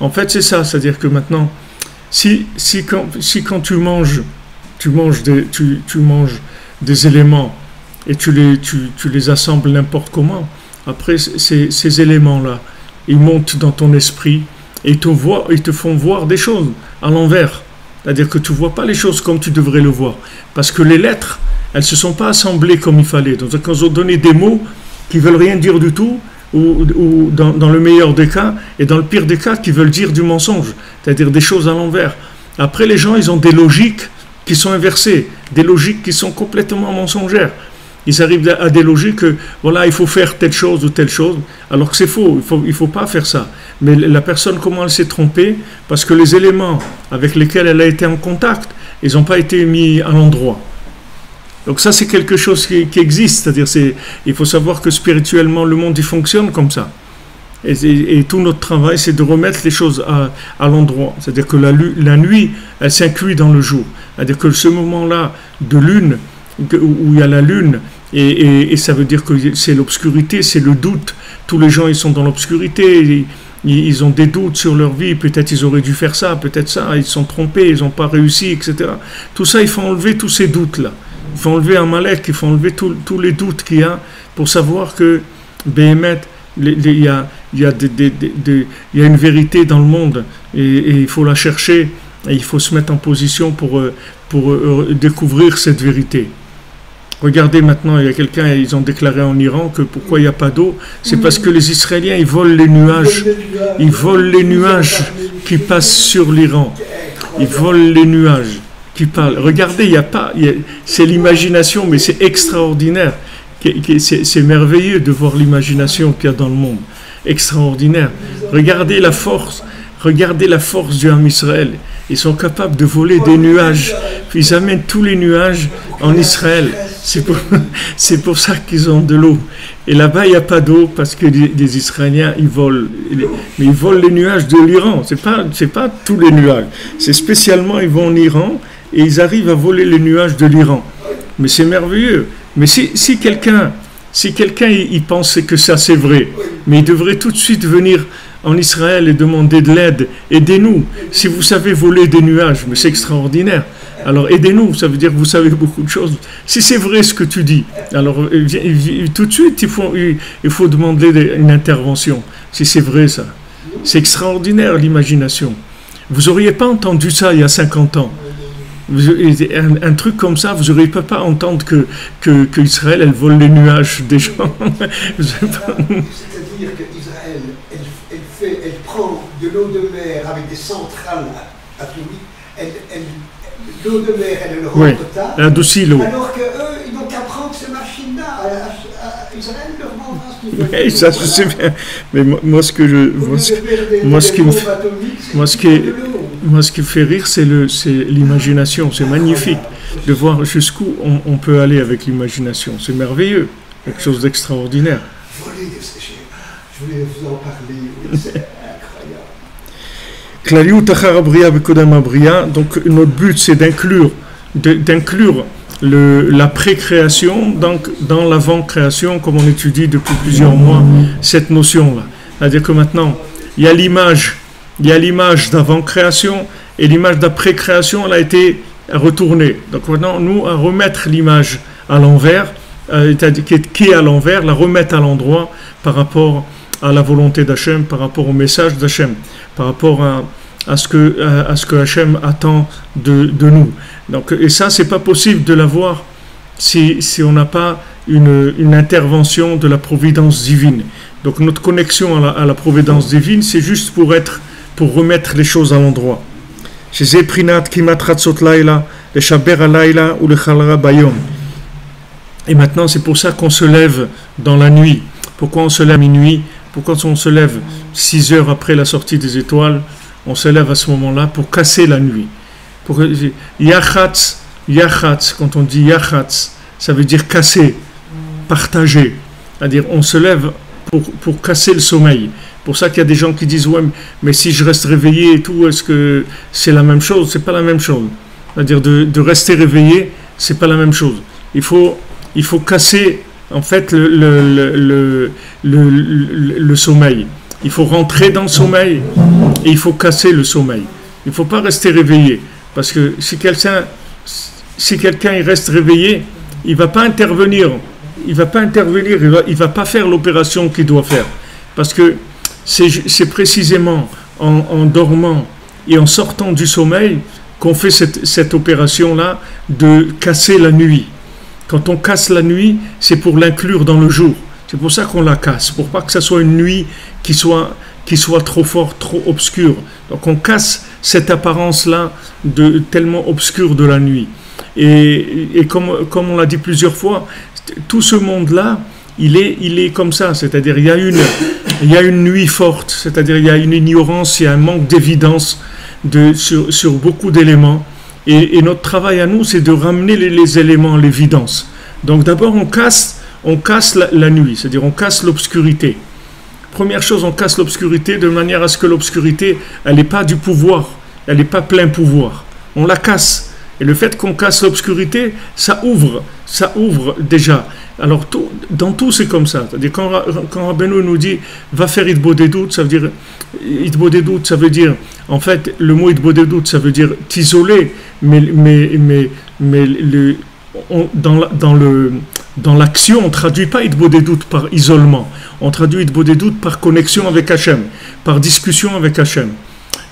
En fait, c'est ça, c'est-à-dire que maintenant, si quand tu manges des éléments et tu les assembles n'importe comment, après ces éléments-là, ils montent dans ton esprit et ils te font voir des choses à l'envers. C'est-à-dire que tu ne vois pas les choses comme tu devrais le voir. Parce que les lettres, elles ne se sont pas assemblées comme il fallait. Donc, quand ils ont donné des mots qui ne veulent rien dire du tout, ou dans le meilleur des cas, et dans le pire des cas, qui veulent dire du mensonge. C'est-à-dire des choses à l'envers. Après, les gens, ils ont des logiques qui sont inversées. Des logiques qui sont complètement mensongères. Ils arrivent à des logiques que, voilà, il faut faire telle chose ou telle chose, alors que c'est faux, il faut pas faire ça. Mais la personne, comment elle s'est trompée? Parce que les éléments avec lesquels elle a été en contact, ils n'ont pas été mis à l'endroit. Donc ça, c'est quelque chose qui existe, c'est-à-dire il faut savoir que spirituellement, le monde, il fonctionne comme ça. Et tout notre travail, c'est de remettre les choses à l'endroit. C'est-à-dire que la nuit, elle s'inclut dans le jour. C'est-à-dire que ce moment-là de lune, où il y a la lune, et ça veut dire que c'est l'obscurité, c'est le doute. Tous les gens, ils sont dans l'obscurité, ils ont des doutes sur leur vie, peut-être ils auraient dû faire ça, peut-être ça, ils se sont trompés, ils n'ont pas réussi, etc. Tout ça, il faut enlever tous ces doutes-là. Il faut enlever Amalek, il faut enlever tous les doutes qu'il y a pour savoir que Béhémet, il y a une vérité dans le monde et il faut la chercher et il faut se mettre en position pour découvrir cette vérité. Regardez maintenant, il y a quelqu'un, ils ont déclaré en Iran que pourquoi il n'y a pas d'eau, c'est parce que les Israéliens, ils volent les nuages qui passent sur l'Iran. Ils volent les nuages qui parlent. Regardez, c'est l'imagination, mais c'est extraordinaire. C'est merveilleux de voir l'imagination qu'il y a dans le monde. Extraordinaire. Regardez la force du Ham Israël. Ils sont capables de voler des nuages. Puis ils amènent tous les nuages en Israël. C'est pour ça qu'ils ont de l'eau. Et là-bas, il n'y a pas d'eau parce que les Israéliens, ils volent. Mais ils volent les nuages de l'Iran. C'est pas tous les nuages. C'est spécialement, ils vont en Iran et ils arrivent à voler les nuages de l'Iran. Mais c'est merveilleux. Mais si quelqu'un il pense que ça c'est vrai, mais il devrait tout de suite venir en Israël et demander de l'aide. Aidez-nous. Si vous savez voler des nuages, mais c'est extraordinaire. Alors aidez-nous, ça veut dire que vous savez beaucoup de choses. Si c'est vrai ce que tu dis, alors tout de suite il faut demander une intervention. Si c'est vrai ça. C'est extraordinaire l'imagination. Vous n'auriez pas entendu ça il y a 50 ans. Un truc comme ça, vous n'auriez pas entendre que Israël, elle vole les nuages des gens. C'est-à-dire qu'Israël, elle prend de l'eau de mer avec des centrales atomiques, l'eau de mer, elle le rend potable, elle adoucit l'eau. Alors qu'eux, ils n'ont qu'à prendre ces machines-là. Israël leur vendra ce qu'ils veulent. Oui, ça je sais bien. Mais moi ce qui me fait rire, c'est l'imagination. C'est magnifique de voir jusqu'où on peut aller avec l'imagination. C'est merveilleux, quelque chose d'extraordinaire. Je voulais vous en parler. C'est incroyable. Donc notre but c'est d'inclure la pré-création dans l'avant-création, comme on étudie depuis plusieurs mois cette notion-là. C'est-à-dire que maintenant, il y a l'image d'avant-création et l'image d'après-création, elle a été retournée. Donc maintenant, nous, à remettre l'image à l'envers, qui est à l'envers, la remettre à l'endroit par rapport à la volonté d'Hachem, par rapport au message d'Hachem, par rapport à ce que Hachem attend de nous. Donc, et ça, c'est pas possible de l'avoir si on n'a pas une intervention de la providence divine. Donc notre connexion à la providence divine, c'est juste pour remettre les choses à l'endroit. Et maintenant, c'est pour ça qu'on se lève dans la nuit. Pourquoi on se lève à minuit? Pourquoi on se lève 6 heures après la sortie des étoiles? On se lève à ce moment-là pour casser la nuit. Yachatz, quand on dit yachatz, ça veut dire casser, partager. C'est-à-dire, on se lève pour casser le sommeil. Pour ça qu'il y a des gens qui disent, ouais, mais si je reste réveillé et tout, est-ce que c'est la même chose? C'est pas la même chose. C'est-à-dire, de rester réveillé, c'est pas la même chose. Il faut casser, en fait, le sommeil. Il faut rentrer dans le sommeil et il faut casser le sommeil. Il ne faut pas rester réveillé. Parce que si quelqu'un il reste réveillé, il ne va pas intervenir. Il ne va pas faire l'opération qu'il doit faire. Parce que c'est précisément en dormant et en sortant du sommeil qu'on fait cette opération-là de casser la nuit. Quand on casse la nuit, c'est pour l'inclure dans le jour. C'est pour ça qu'on la casse, pour pas que ça soit une nuit qui soit trop forte, trop obscure. Donc on casse cette apparence-là tellement obscure de la nuit. Et comme on l'a dit plusieurs fois, tout ce monde-là, il est comme ça. C'est-à-dire il y a une nuit forte, c'est-à-dire il y a une ignorance, il y a un manque d'évidence sur beaucoup d'éléments. Et notre travail à nous, c'est de ramener les éléments à l'évidence. Donc d'abord, on casse la nuit, c'est-à-dire on casse l'obscurité. Première chose, on casse l'obscurité de manière à ce que l'obscurité, elle n'est pas du pouvoir, elle n'est pas plein pouvoir. On la casse. Et le fait qu'on casse l'obscurité, ça ouvre déjà. Alors dans tout c'est comme ça. C'est-à-dire quand Rabbeinu nous dit va faire Hitbodedut, ça veut dire Hitbodedut, ça veut dire en fait le mot Hitbodedut, ça veut dire t'isoler, mais dans l'action, on ne traduit pas Hitbodedut par isolement, on traduit Hitbodedut par connexion avec Hachem, par discussion avec Hachem.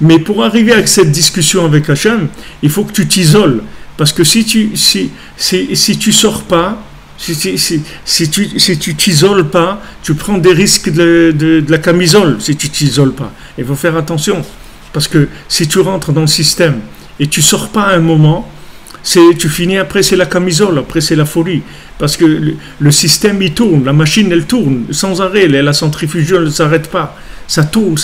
Mais pour arriver à cette discussion avec Hachem, il faut que tu t'isoles. Parce que si tu sors pas, si tu t'isoles pas, tu prends des risques de la camisole si tu t'isoles pas. Il faut faire attention. Parce que si tu rentres dans le système et tu sors pas à un moment, tu finis après, c'est la camisole, après c'est la folie. Parce que le système il tourne, la machine elle tourne sans arrêt, la centrifugeuse ne s'arrête pas. Ça tourne.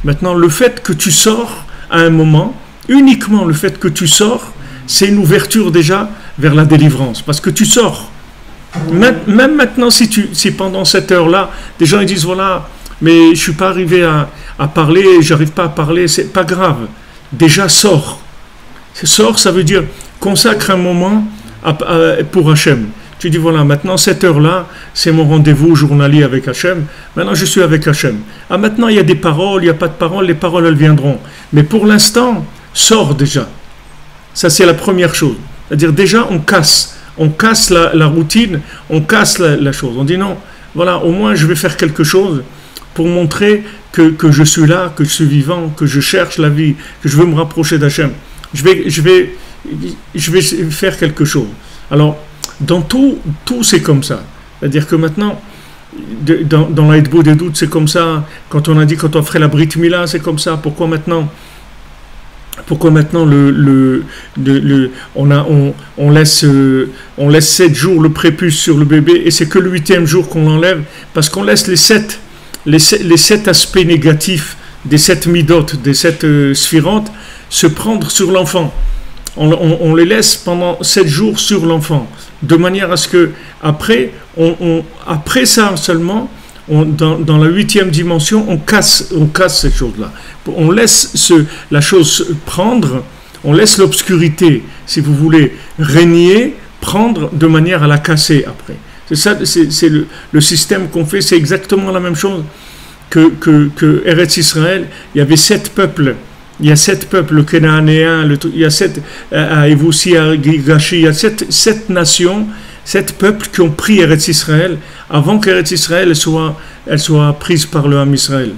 Maintenant, le fait que tu sors à un moment, uniquement le fait que tu sors, c'est une ouverture déjà vers la délivrance. Parce que tu sors. Même maintenant, si pendant cette heure-là, des gens ils disent voilà, mais je ne suis pas arrivé à parler, j'arrive pas à parler, c'est pas grave. Déjà, sors. Sors, ça veut dire consacre un moment pour Hachem. Tu dis voilà, maintenant cette heure-là, c'est mon rendez-vous journalier avec Hachem. Maintenant, je suis avec Hachem. Ah, maintenant, il y a des paroles, il n'y a pas de paroles, les paroles, elles viendront. Mais pour l'instant, sors déjà. Ça, c'est la première chose. C'est-à-dire, déjà, on casse la routine, on casse la chose. On dit non, voilà, au moins, je vais faire quelque chose pour montrer que je suis là, que je suis vivant, que je cherche la vie, que je veux me rapprocher d'Hachem. Je vais faire quelque chose. Alors, dans tout c'est comme ça. C'est-à-dire que maintenant, dans la Hitbodedut, c'est comme ça. Quand on a dit, quand on ferait la Brit Mila, c'est comme ça. Pourquoi maintenant on laisse 7 jours le prépuce sur le bébé et c'est que le 8e jour qu'on l'enlève parce qu'on laisse les 7 aspects négatifs des 7 midot, des 7 sphirantes se prendre sur l'enfant. On les laisse pendant 7 jours sur l'enfant, de manière à ce que après ça seulement, dans la 8e dimension, on casse cette chose-là. On laisse la chose prendre, on laisse l'obscurité, si vous voulez, régner, prendre de manière à la casser après. C'est ça, c'est le système qu'on fait, c'est exactement la même chose que Eretz Israël. Il y avait 7 peuples. Il y a 7 peuples cananéens, il y a 7 à Evoussi, à Gigashi, il y a 7 nations, 7 peuples qui ont pris Eretz Israël avant qu'Eretz Israël elle soit prise par le Ham Israël.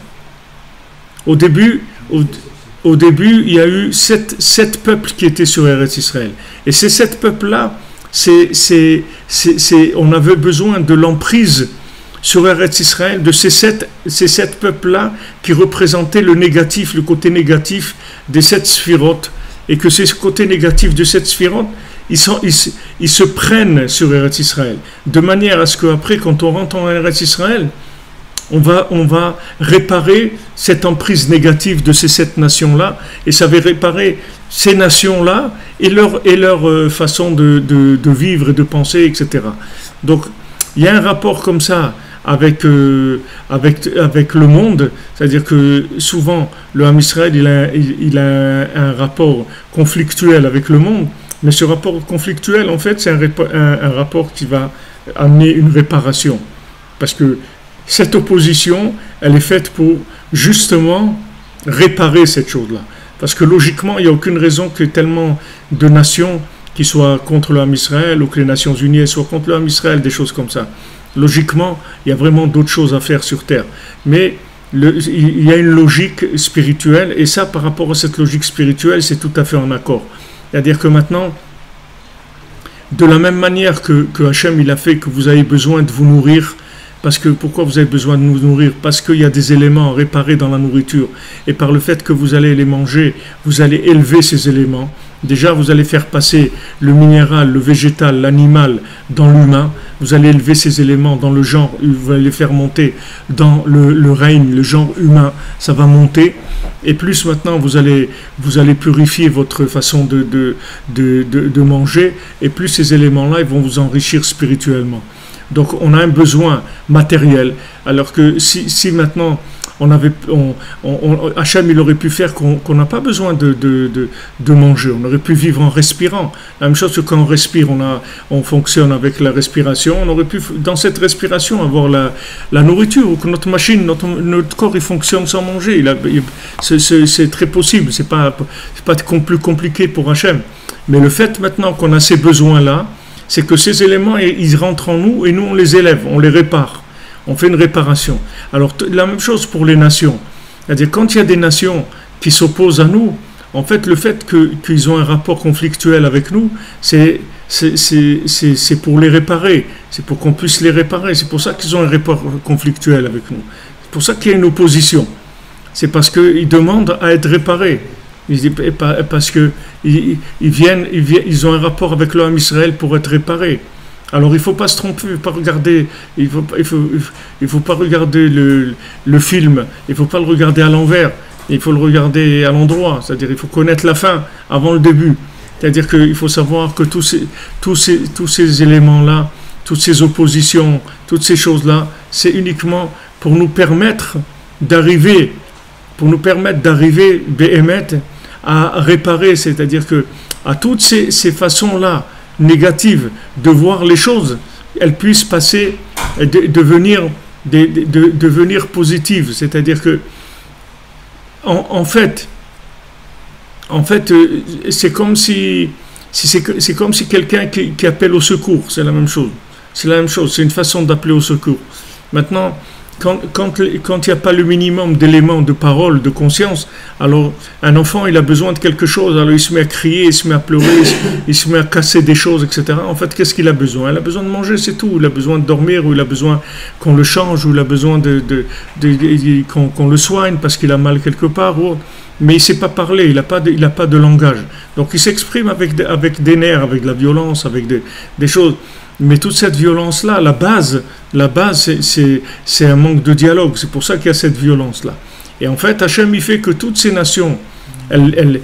Au début, il y a eu 7 peuples qui étaient sur Eretz Israël. Et ces 7 peuples-là, on avait besoin de l'emprise sur Eretz Israël, de ces sept peuples-là qui représentaient le négatif, le côté négatif des 7 sphirotes, et que ces côtés négatifs de 7 sphirotes, ils se prennent sur Eretz Israël, de manière à ce qu'après, quand on rentre en Eretz Israël, on va réparer cette emprise négative de ces 7 nations-là, et ça va réparer ces nations-là et leur façon de vivre et de penser, etc. Donc, il y a un rapport comme ça avec le monde, c'est-à-dire que souvent le Ham Israël il a un rapport conflictuel avec le monde, mais ce rapport conflictuel en fait c'est un rapport qui va amener une réparation, parce que cette opposition elle est faite pour justement réparer cette chose-là, parce que logiquement il n'y a aucune raison que tellement de nations qui soient contre le Ham Israël ou que les Nations Unies soient contre le Ham Israël, des choses comme ça. Logiquement, il y a vraiment d'autres choses à faire sur Terre. Mais il y a une logique spirituelle, et ça, par rapport à cette logique spirituelle, c'est tout à fait en accord. C'est-à-dire que maintenant, de la même manière que Hachem, il a fait que vous avez besoin de vous nourrir, parce que pourquoi vous avez besoin de vous nourrir? Parce qu'il y a des éléments à réparer dans la nourriture, et par le fait que vous allez les manger, vous allez élever ces éléments. Déjà, vous allez faire passer le minéral, le végétal, l'animal dans l'humain. Vous allez élever ces éléments dans le genre, vous allez les faire monter dans le règne, le genre humain. Ça va monter. Et plus maintenant, vous allez purifier votre façon de manger. Et plus ces éléments-là, ils vont vous enrichir spirituellement. Donc, on a un besoin matériel. Alors que si maintenant, Hachem, il aurait pu faire qu'on n'a pas besoin de manger. On aurait pu vivre en respirant. La même chose que quand on respire, on fonctionne avec la respiration. On aurait pu, dans cette respiration, avoir la nourriture, ou que notre machine, notre corps, il fonctionne sans manger. C'est très possible. C'est pas plus compliqué pour Hachem. Mais le fait maintenant qu'on a ces besoins-là, c'est que ces éléments, ils rentrent en nous et nous, on les élève, on les répare. On fait une réparation. Alors, la même chose pour les nations. C'est-à-dire, quand il y a des nations qui s'opposent à nous, en fait, le fait qu'ils ont un rapport conflictuel avec nous, c'est pour les réparer. C'est pour qu'on puisse les réparer. C'est pour ça qu'ils ont un rapport conflictuel avec nous. C'est pour ça qu'il y a une opposition. C'est parce qu'ils demandent à être réparés. Parce qu'ils ont un rapport avec l'homme Israël pour être réparés. Alors il ne faut pas se tromper, il faut pas regarder le film, il ne faut pas le regarder à l'envers, il faut le regarder à l'endroit, c'est-à-dire il faut connaître la fin avant le début. C'est-à-dire qu'il faut savoir que tous ces éléments-là, toutes ces oppositions, toutes ces choses-là, c'est uniquement pour nous permettre d'arriver, Béhémet, à réparer, c'est-à-dire que à toutes ces façons-là négatives de voir les choses, elles puissent passer, devenir positives, c'est-à-dire que en fait, c'est comme si quelqu'un qui appelle au secours, c'est la même chose, c'est une façon d'appeler au secours. Maintenant, quand il n'y a pas le minimum d'éléments de parole, de conscience, alors un enfant, il a besoin de quelque chose, alors il se met à crier, il se met à pleurer, il se met à casser des choses, etc. En fait, qu'est-ce qu'il a besoin? Il a besoin de manger, c'est tout. Il a besoin de dormir, ou il a besoin qu'on le change, ou il a besoin qu'on le soigne parce qu'il a mal quelque part, ou autre. Mais il ne sait pas parler, il n'a pas de langage. Donc il s'exprime avec des nerfs, avec de la violence, avec des choses. Mais toute cette violence-là, la base, c'est un manque de dialogue. C'est pour ça qu'il y a cette violence-là. Et en fait, Hachem, il fait que toutes ces nations, elles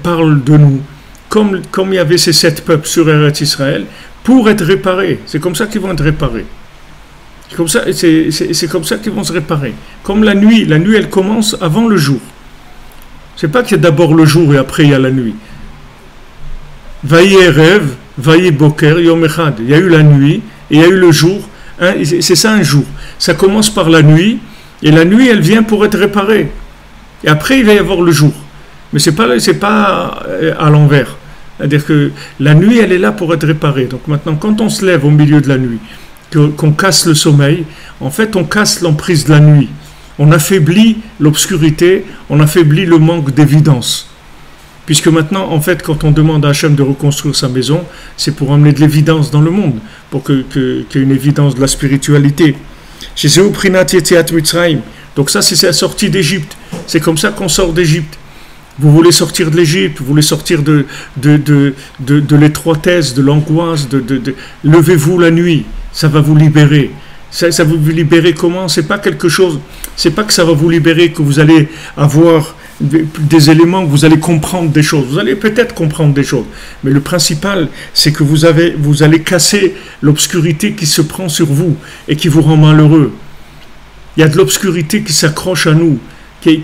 parlent de nous, comme il y avait ces 7 peuples sur Eretz Israël, pour être réparés. C'est comme ça qu'ils vont être réparés. C'est comme ça qu'ils vont se réparer. Comme la nuit, elle commence avant le jour. C'est pas qu'il y a d'abord le jour et après il y a la nuit. Vaïe rêve, vaïe boker, yom echad. Il y a eu la nuit et il y a eu le jour. C'est ça un jour. Ça commence par la nuit et la nuit elle vient pour être réparée. Et après il va y avoir le jour. Mais c'est pas à l'envers. C'est-à-dire que la nuit elle est là pour être réparée. Donc maintenant quand on se lève au milieu de la nuit, qu'on casse le sommeil, en fait on casse l'emprise de la nuit. On affaiblit l'obscurité, on affaiblit le manque d'évidence. Puisque maintenant, en fait, quand on demande à Hachem de reconstruire sa maison, c'est pour amener de l'évidence dans le monde, pour qu'il y ait une évidence de la spiritualité. Donc ça, c'est la sortie d'Égypte. C'est comme ça qu'on sort d'Égypte. Vous voulez sortir de l'Égypte, vous voulez sortir de l'étroitesse, de l'angoisse, levez-vous la nuit, ça va vous libérer. Ça va vous libérer comment? C'est pas quelque chose, c'est pas que ça va vous libérer, que vous allez avoir des éléments, que vous allez comprendre des choses. Vous allez peut-être comprendre des choses, mais le principal, c'est que vous allez casser l'obscurité qui se prend sur vous et qui vous rend malheureux. Il y a de l'obscurité qui s'accroche à nous, qui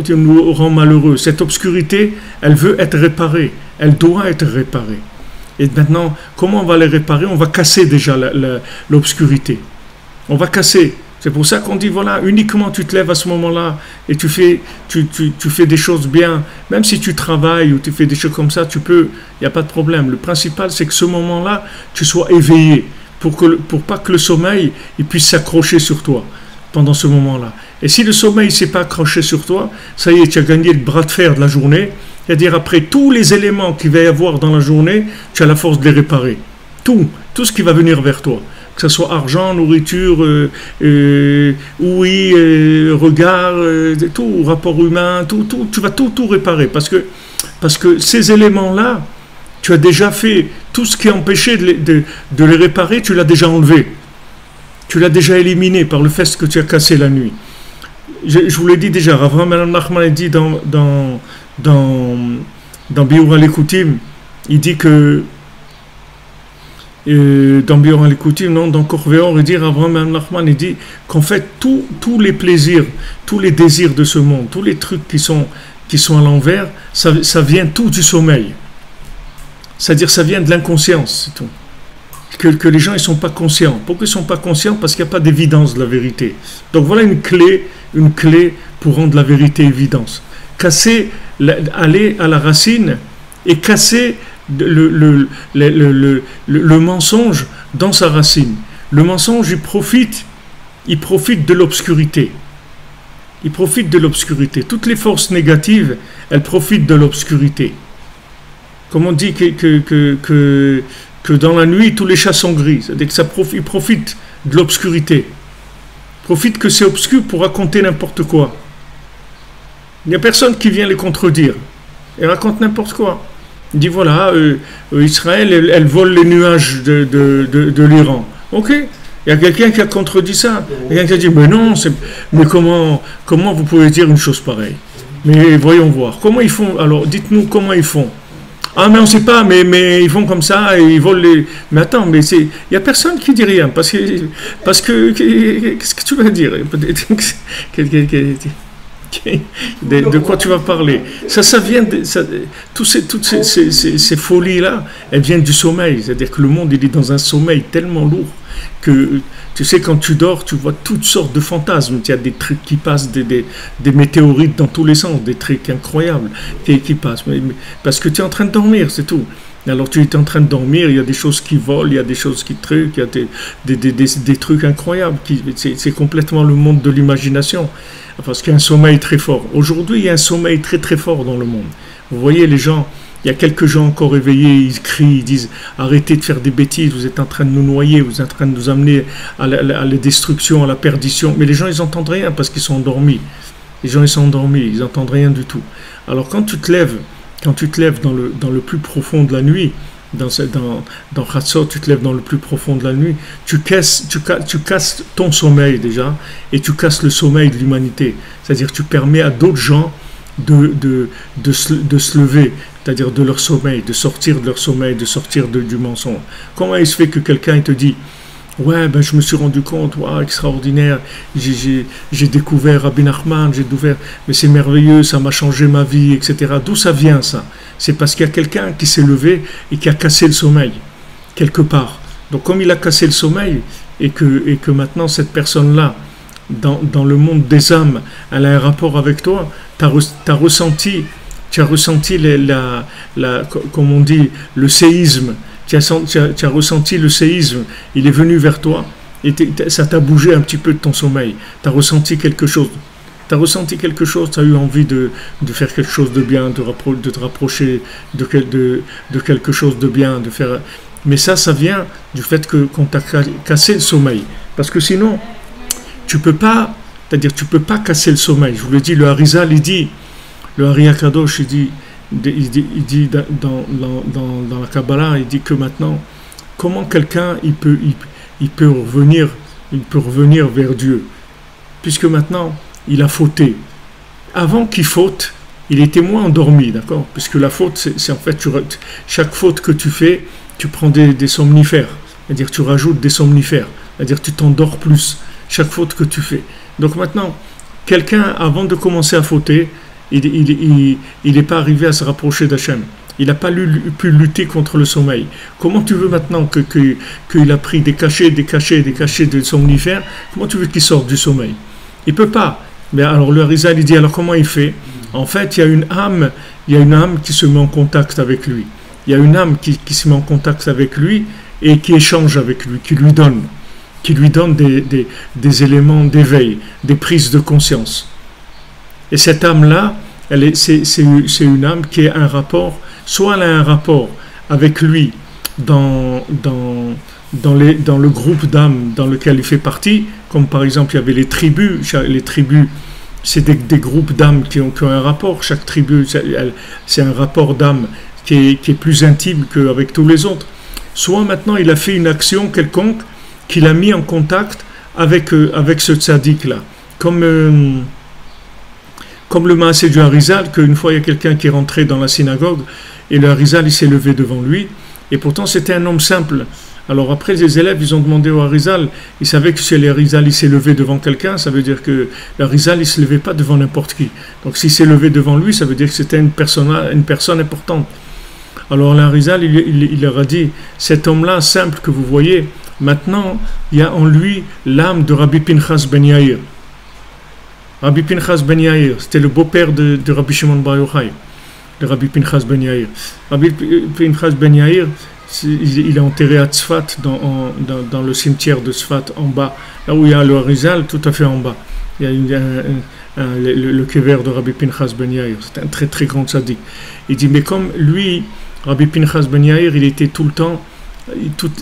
nous rend malheureux. Cette obscurité, elle veut être réparée, elle doit être réparée. Et maintenant, comment on va les réparer? On va casser déjà l'obscurité. On va casser. C'est pour ça qu'on dit, voilà, uniquement tu te lèves à ce moment-là et tu fais des choses bien. Même si tu travailles ou tu fais des choses comme ça, tu peux, il n'y a pas de problème. Le principal, c'est que ce moment-là, tu sois éveillé pour pas que le sommeil il puisse s'accrocher sur toi pendant ce moment-là. Et si le sommeil ne s'est pas accroché sur toi, ça y est, tu as gagné le bras de fer de la journée. C'est-à-dire, après tous les éléments qu'il va y avoir dans la journée, tu as la force de les réparer. Tout ce qui va venir vers toi. Que ce soit argent, nourriture, ouïe, regard, tout, rapport humain, tout, tu vas tout réparer. Parce que ces éléments-là, tu as déjà fait tout ce qui empêchait de les réparer, tu l'as déjà enlevé. Tu l'as déjà éliminé par le fait que tu as cassé la nuit. Je vous l'ai dit déjà, Rav Nachman a dit dans Biur al-Ekutim, il dit que dans Bior al-Koutim, non, dans Korvéor, il dit, Abraham Nachman, il dit qu'en fait, tous les plaisirs, tous les désirs de ce monde, tous les trucs qui sont à l'envers, ça vient tout du sommeil. C'est-à-dire, ça vient de l'inconscience, c'est tout. Que les gens ne sont pas conscients. Pourquoi ils ne sont pas conscients? Parce qu'il n'y a pas d'évidence de la vérité. Donc voilà une clé pour rendre la vérité évidence. Aller à la racine et casser le mensonge dans sa racine. Le mensonge, il profite de l'obscurité. Il profite de l'obscurité. Toutes les forces négatives, elles profitent de l'obscurité. Comme on dit que dans la nuit, tous les chats sont gris. C'est-à-dire qu'il profite de l'obscurité. Profite que c'est obscur pour raconter n'importe quoi. Il n'y a personne qui vient les contredire. Ils racontent n'importe quoi. Il dit voilà, Israël, elle vole les nuages de l'Iran. Ok. Il y a quelqu'un qui a contredit ça. Il y a quelqu'un qui a dit mais non, mais comment vous pouvez dire une chose pareille? Mais voyons voir. Comment ils font? Alors dites-nous comment ils font. Ah mais on ne sait pas, mais ils font comme ça et ils volent les... Mais attends, mais il n'y a personne qui dit rien parce que qu'est-ce que tu vas dire? De quoi tu vas parler? Ça vient toutes ces folies-là, elles viennent du sommeil. C'est-à-dire que le monde, il est dans un sommeil tellement lourd que, tu sais, quand tu dors, tu vois toutes sortes de fantasmes. Il y a des trucs qui passent, des météorites dans tous les sens, des trucs incroyables qui passent. Parce que tu es en train de dormir, c'est tout. Alors tu es en train de dormir, il y a des choses qui volent, il y a des choses qui truquent, il y a des trucs incroyables. C'est complètement le monde de l'imagination. Parce qu'il y a un sommeil très fort. Aujourd'hui, il y a un sommeil très très fort dans le monde. Vous voyez les gens, il y a quelques gens encore éveillés, ils crient, ils disent arrêtez de faire des bêtises, vous êtes en train de nous noyer, vous êtes en train de nous amener à la destruction, à la perdition. Mais les gens, ils n'entendent rien parce qu'ils sont endormis. Les gens, ils sont endormis, ils n'entendent rien du tout. Alors quand tu te lèves dans le plus profond de la nuit, dans Chatzot, tu te lèves dans le plus profond de la nuit, tu casses ton sommeil déjà, et tu casses le sommeil de l'humanité. C'est-à-dire tu permets à d'autres gens de se lever, c'est-à-dire de leur sommeil, de sortir de leur sommeil, de sortir du mensonge. Comment il se fait que quelqu'un te dit ouais, ben je me suis rendu compte, wow, extraordinaire, j'ai découvert Rabbi Nachman, j'ai découvert, mais c'est merveilleux, ça m'a changé ma vie, etc. D'où ça vient ça? C'est parce qu'il y a quelqu'un qui s'est levé et qui a cassé le sommeil, quelque part. Donc comme il a cassé le sommeil, et que maintenant cette personne-là, dans le monde des âmes, elle a un rapport avec toi, tu as ressenti comme on dit, le séisme. Tu as ressenti le séisme, il est venu vers toi, et ça t'a bougé un petit peu de ton sommeil. Tu as ressenti quelque chose. Tu as eu envie de faire quelque chose de bien, de te rapprocher de quelque chose de bien, de faire. Mais ça vient du fait qu'on t'a cassé le sommeil. Parce que sinon, tu peux pas casser le sommeil. Je vous le dis, le Harizal, le Ari Akadosh, il dit dans la Kabbalah, il dit que maintenant, comment quelqu'un il peut revenir vers Dieu, puisque maintenant il a fauté. Avant qu'il faute, il était moins endormi, d'accord? Puisque la faute, c'est en fait, chaque faute que tu fais, tu prends des somnifères, c'est-à-dire tu rajoutes des somnifères, c'est-à-dire tu t'endors plus, chaque faute que tu fais. Donc maintenant, quelqu'un, avant de commencer à fauter, il n'est pas arrivé à se rapprocher d'Hachem. Il n'a pas pu lutter contre le sommeil. Comment tu veux maintenant qu'il a pris des cachets de somnifères, comment tu veux qu'il sorte du sommeil? Il ne peut pas. Mais alors le Harizal, il dit, alors comment il fait? En fait, il y a une âme qui se met en contact avec lui. Il y a une âme qui se met en contact avec lui et qui échange avec lui, qui lui donne des éléments d'éveil, des prises de conscience. Et cette âme-là, c'est une âme qui a un rapport, soit elle a un rapport avec lui dans le groupe d'âmes dans lequel il fait partie, comme par exemple il y avait les tribus, c'est des groupes d'âmes qui ont un rapport, chaque tribu, c'est un rapport d'âme qui est plus intime qu'avec tous les autres. Soit maintenant il a fait une action quelconque qu'il a mis en contact avec ce tzaddik-là, comme le Maaseh du Harizal, qu'une fois il y a quelqu'un qui est rentré dans la synagogue et le Harizal il s'est levé devant lui, et pourtant c'était un homme simple, Alors après, les élèves, ils ont demandé au Harizal, ils savaient que si l'Harizal il s'est levé devant quelqu'un, ça veut dire que l'Harizal il ne se levait pas devant n'importe qui. Donc s'il s'est levé devant lui, ça veut dire que c'était une personne importante. Alors l'Harizal, il leur a dit, cet homme-là, simple que vous voyez, maintenant, il y a en lui l'âme de Rabbi Pinchas Ben Yair. Rabbi Pinchas Ben Yair, c'était le beau-père de Rabbi Shimon Bar Yochai, de Rabbi Pinchas Ben Yair. Rabbi Pinchas Ben Yair, il est enterré à Tzfat, dans le cimetière de Tzfat, en bas, là où il y a le Harizal, tout à fait en bas. Il y a le kever de Rabbi Pinchas Ben Yair, c'est un très très grand tzaddik. Il dit, mais comme lui, Rabbi Pinchas Ben Yair, il était tout le temps,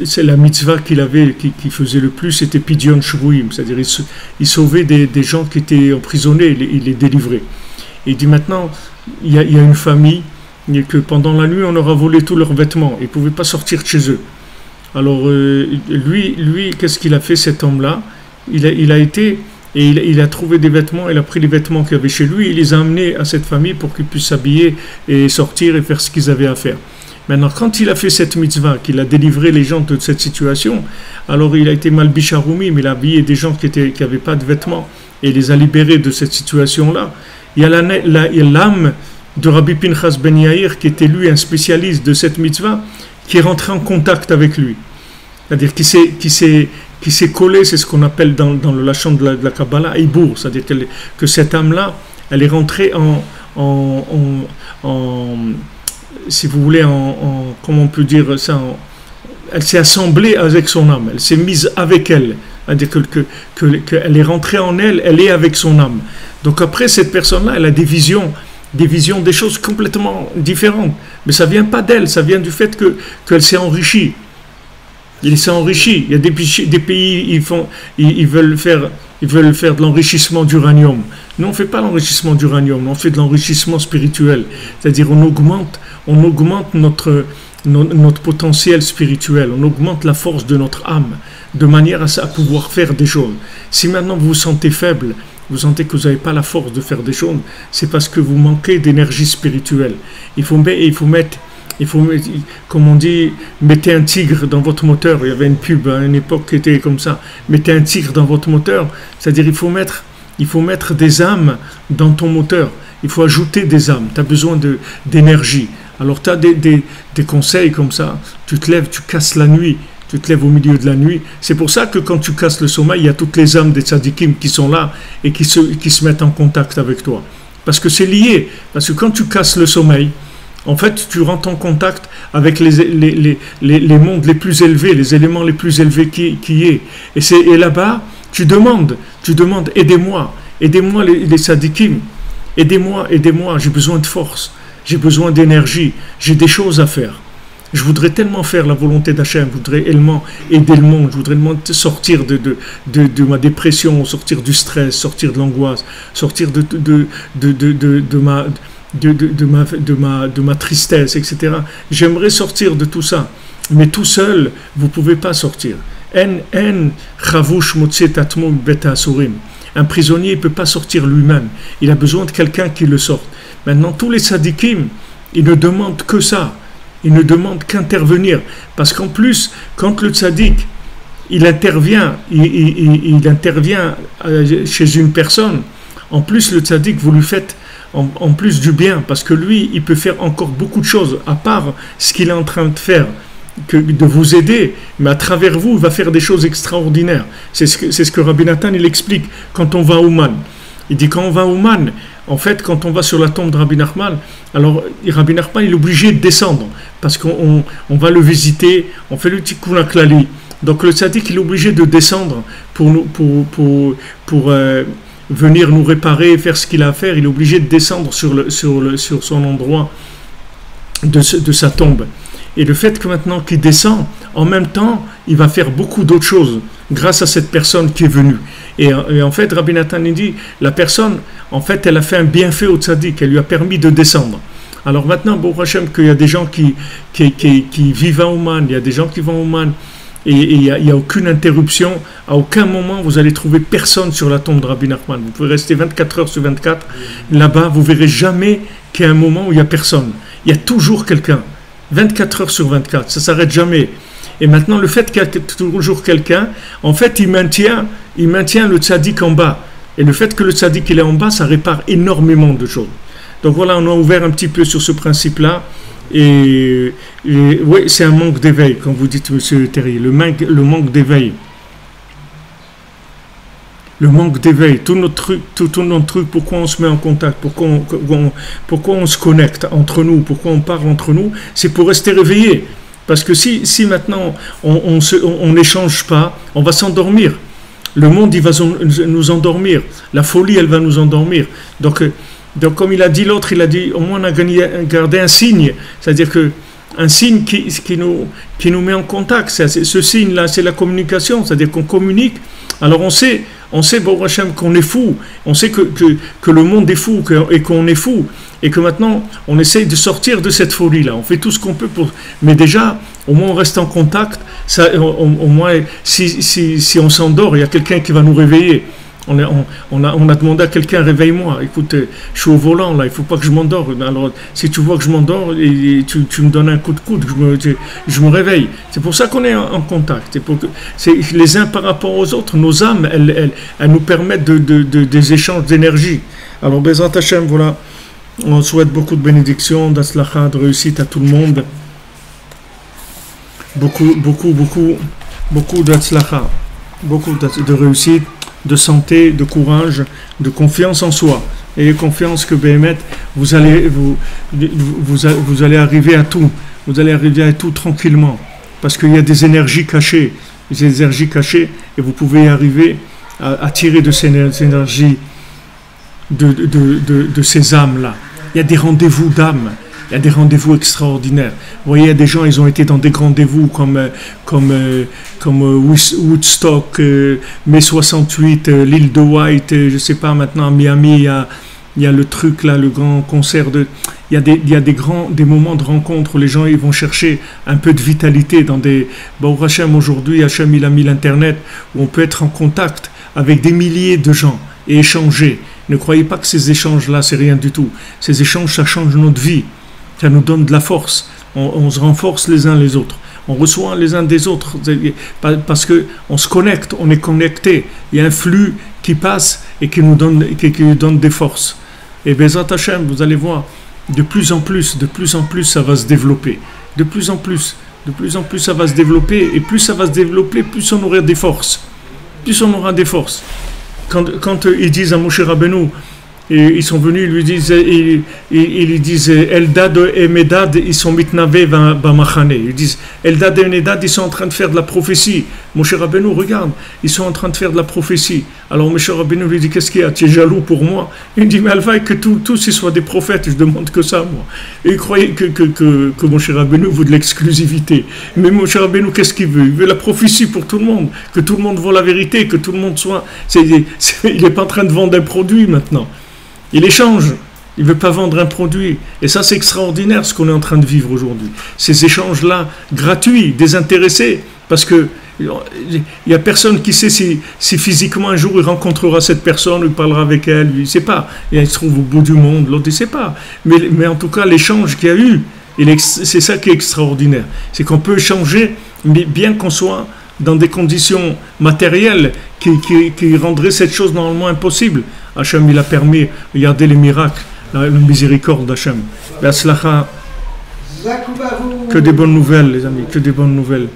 c'est la mitzvah qu'il avait, qui faisait le plus, c'était Pidyon Shvuim, c'est-à-dire il sauvait des gens qui étaient emprisonnés, il les délivrait. Il dit maintenant, il y a une famille, et que pendant la nuit, on leur a volé tous leurs vêtements, ils ne pouvaient pas sortir de chez eux. Alors lui, qu'est-ce qu'il a fait, cet homme-là? Il a été, et il a trouvé des vêtements, il a pris les vêtements qu'il y avait chez lui, il les a amenés à cette famille pour qu'ils puissent s'habiller et sortir et faire ce qu'ils avaient à faire. Maintenant, quand il a fait cette mitzvah, qu'il a délivré les gens de cette situation, alors il a été malbish haroumi, mais il a habillé des gens qui n'avaient pas de vêtements et les a libérés de cette situation-là. Il y a l'âme de Rabbi Pinchas Ben Yair, qui était lui un spécialiste de cette mitzvah, qui est rentré en contact avec lui. C'est-à-dire qui s'est collé, c'est ce qu'on appelle dans le lachon de la Kabbalah, Ibour, c'est-à-dire que cette âme-là, elle est rentrée si vous voulez, comment on peut dire ça, elle s'est assemblée avec son âme, elle s'est mise avec elle, c'est-à-dire qu'elle est rentrée en elle, elle est avec son âme. Donc après, cette personne-là, elle a des visions, des choses complètement différentes, mais ça vient pas d'elle, ça vient du fait qu'elle s'est enrichie. Il s'est enrichi. Il y a des pays, ils veulent faire de l'enrichissement d'uranium. Nous, on ne fait pas l'enrichissement d'uranium, on fait de l'enrichissement spirituel. C'est-à-dire, on augmente notre potentiel spirituel, on augmente la force de notre âme, de manière à pouvoir faire des choses. Si maintenant vous vous sentez faible, vous sentez que vous n'avez pas la force de faire des choses, c'est parce que vous manquez d'énergie spirituelle. Il faut mettre, comme on dit, mettez un tigre dans votre moteur. Il y avait une pub à une époque qui était comme ça. Mettez un tigre dans votre moteur. C'est-à-dire il faut mettre des âmes dans ton moteur. Il faut ajouter des âmes. Tu as besoin d'énergie. Alors tu as des conseils comme ça. Tu te lèves, tu casses la nuit. Tu te lèves au milieu de la nuit. C'est pour ça que quand tu casses le sommeil, il y a toutes les âmes des tzadikim qui sont là et qui se mettent en contact avec toi. Parce que c'est lié. Parce que quand tu casses le sommeil, en fait, tu rentres en contact avec les mondes les plus élevés, les éléments les plus élevés qui est. Et là-bas, tu demandes, aidez-moi les tzadikim, aidez-moi, j'ai besoin de force, j'ai besoin d'énergie, j'ai des choses à faire. Je voudrais tellement faire la volonté d'Hachem, je voudrais tellement aider le monde, je voudrais tellement sortir de ma dépression, sortir du stress, sortir de l'angoisse, sortir de ma tristesse, etc. J'aimerais sortir de tout ça, mais tout seul, vous ne pouvez pas sortir. Un prisonnier ne peut pas sortir lui-même, il a besoin de quelqu'un qui le sorte. Maintenant, tous les tzadikim, ils ne demandent que ça, ils ne demandent qu'intervenir, parce qu'en plus, quand le tzadik, il intervient chez une personne, en plus le tzadik, vous lui faites en plus du bien, parce que lui, il peut faire encore beaucoup de choses, à part ce qu'il est en train de faire, de vous aider, mais à travers vous, il va faire des choses extraordinaires. C'est ce que Rabbi Nathan, il explique quand on va à Ouman. Il dit, quand on va à Ouman, en fait, quand on va sur la tombe de Rabbi Nachman, alors Rabbi Nachman, il est obligé de descendre, parce qu'on va le visiter, on fait le tikkun haklali. Donc le tzaddik, il est obligé de descendre pour venir nous réparer, faire ce qu'il a à faire. Il est obligé de descendre sur son endroit de sa tombe. Et le fait que maintenant qu'il descend, en même temps, il va faire beaucoup d'autres choses grâce à cette personne qui est venue. Et en fait, Rabbi Nathan dit, la personne, en fait, elle a fait un bienfait au tzaddik, elle lui a permis de descendre. Alors maintenant, Baruch Hashem, qu'il y a des gens qui vivent à Ouman, il y a des gens qui vont à Ouman, et il n'y a aucune interruption, à aucun moment vous allez trouver personne sur la tombe de Rabbi Nachman. Vous pouvez rester 24 heures sur 24, là-bas, vous verrez jamais qu'il y a un moment où il n'y a personne. Il y a toujours quelqu'un, 24 heures sur 24, ça ne s'arrête jamais. Et maintenant, le fait qu'il y a toujours quelqu'un, en fait, il maintient le tzaddik en bas. Et le fait que le tzaddik il est en bas, ça répare énormément de choses. Donc voilà, on a ouvert un petit peu sur ce principe-là. Et oui, c'est un manque d'éveil, comme vous dites, monsieur Terry, le manque d'éveil. Le manque d'éveil, tout notre truc, pourquoi on se met en contact, pourquoi on se connecte entre nous, pourquoi on parle entre nous, c'est pour rester réveillé. Parce que si maintenant on n'échange pas, on va s'endormir. Le monde, il va nous endormir. La folie, elle va nous endormir. Donc comme il a dit l'autre, il a dit, au moins on a gardé un signe. C'est-à-dire un signe qui nous met en contact. Ce signe-là, c'est la communication. C'est-à-dire qu'on communique. Alors on sait, Baruch Hashem, qu'on est fou. On sait que le monde est fou et qu'on est fou. Et que maintenant, on essaye de sortir de cette folie-là. On fait tout ce qu'on peut pour... Mais déjà, au moins on reste en contact. Ça, au moins, si on s'endort, il y a quelqu'un qui va nous réveiller. On a demandé à quelqu'un, réveille-moi, écoute, je suis au volant là, il ne faut pas que je m'endors. Alors si tu vois que je m'endors, tu me donnes un coup de coude, je me réveille. C'est pour ça qu'on est en contact. C'est les uns par rapport aux autres, nos âmes, elles nous permettent des échanges d'énergie. Alors Bezrat Hashem, voilà, on souhaite beaucoup de bénédictions, d'Atzlacha, de réussite à tout le monde. Beaucoup d'Atzlacha, beaucoup de réussite, de santé, de courage, de confiance en soi. Ayez confiance que Béhémet, vous allez arriver à tout. Vous allez arriver à tout tranquillement. Parce qu'il y a des énergies cachées. Des énergies cachées et vous pouvez arriver à tirer de ces énergies, de ces âmes-là. Il y a des rendez-vous d'âmes. Il y a des rendez-vous extraordinaires. Vous voyez, il y a des gens, ils ont été dans des rendez-vous comme Woodstock, mai 68, l'île de White, je ne sais pas, maintenant à Miami, il y a le truc là, le grand concert il y a des moments de rencontre où les gens ils vont chercher un peu de vitalité dans des... Baruch Hashem, aujourd'hui, Hashem il a mis l'internet où on peut être en contact avec des milliers de gens et échanger. Ne croyez pas que ces échanges-là, c'est rien du tout. Ces échanges, ça change notre vie. Ça nous donne de la force. On se renforce les uns les autres. On reçoit les uns des autres. Parce qu'on se connecte, on est connecté. Il y a un flux qui passe et qui nous donne des forces. Et Bezrat Hashem, vous allez voir, de plus en plus, ça va se développer. De plus en plus, ça va se développer. Et plus ça va se développer, plus on aura des forces. Quand ils disent à Moshe Rabbeinu, et ils sont venus, ils disent Eldad et Medad, ils sont mitnave b'machane. Ils disent Eldad et Medad, ils sont en train de faire de la prophétie. Moshe Rabbeinu, regarde, ils sont en train de faire de la prophétie. Alors Moshe Rabbeinu lui dit, qu'est-ce qu'il y a? Tu es jaloux pour moi? Il dit, mais elle va que tous ils soient des prophètes, je demande que ça, moi. Et il croyait que Moshe Rabbeinu veut de l'exclusivité. Mais Moshe Rabbeinu, qu'est-ce qu'il veut? Il veut la prophétie pour tout le monde, que tout le monde voit la vérité, que tout le monde soit... il n'est pas en train de vendre un produit maintenant. Il échange, il ne veut pas vendre un produit. Et ça, c'est extraordinaire ce qu'on est en train de vivre aujourd'hui. Ces échanges-là, gratuits, désintéressés, parce que il n'y a personne qui sait si physiquement un jour il rencontrera cette personne, il parlera avec elle, il ne sait pas. Et il se trouve au bout du monde, l'autre ne sait pas. Mais en tout cas, l'échange qu'il y a eu, c'est ça qui est extraordinaire. C'est qu'on peut échanger, mais bien qu'on soit dans des conditions matérielles qui rendraient cette chose normalement impossible. Hachem, il a permis, regardez les miracles, la miséricorde d'Hachem. Que des bonnes nouvelles, les amis, que des bonnes nouvelles.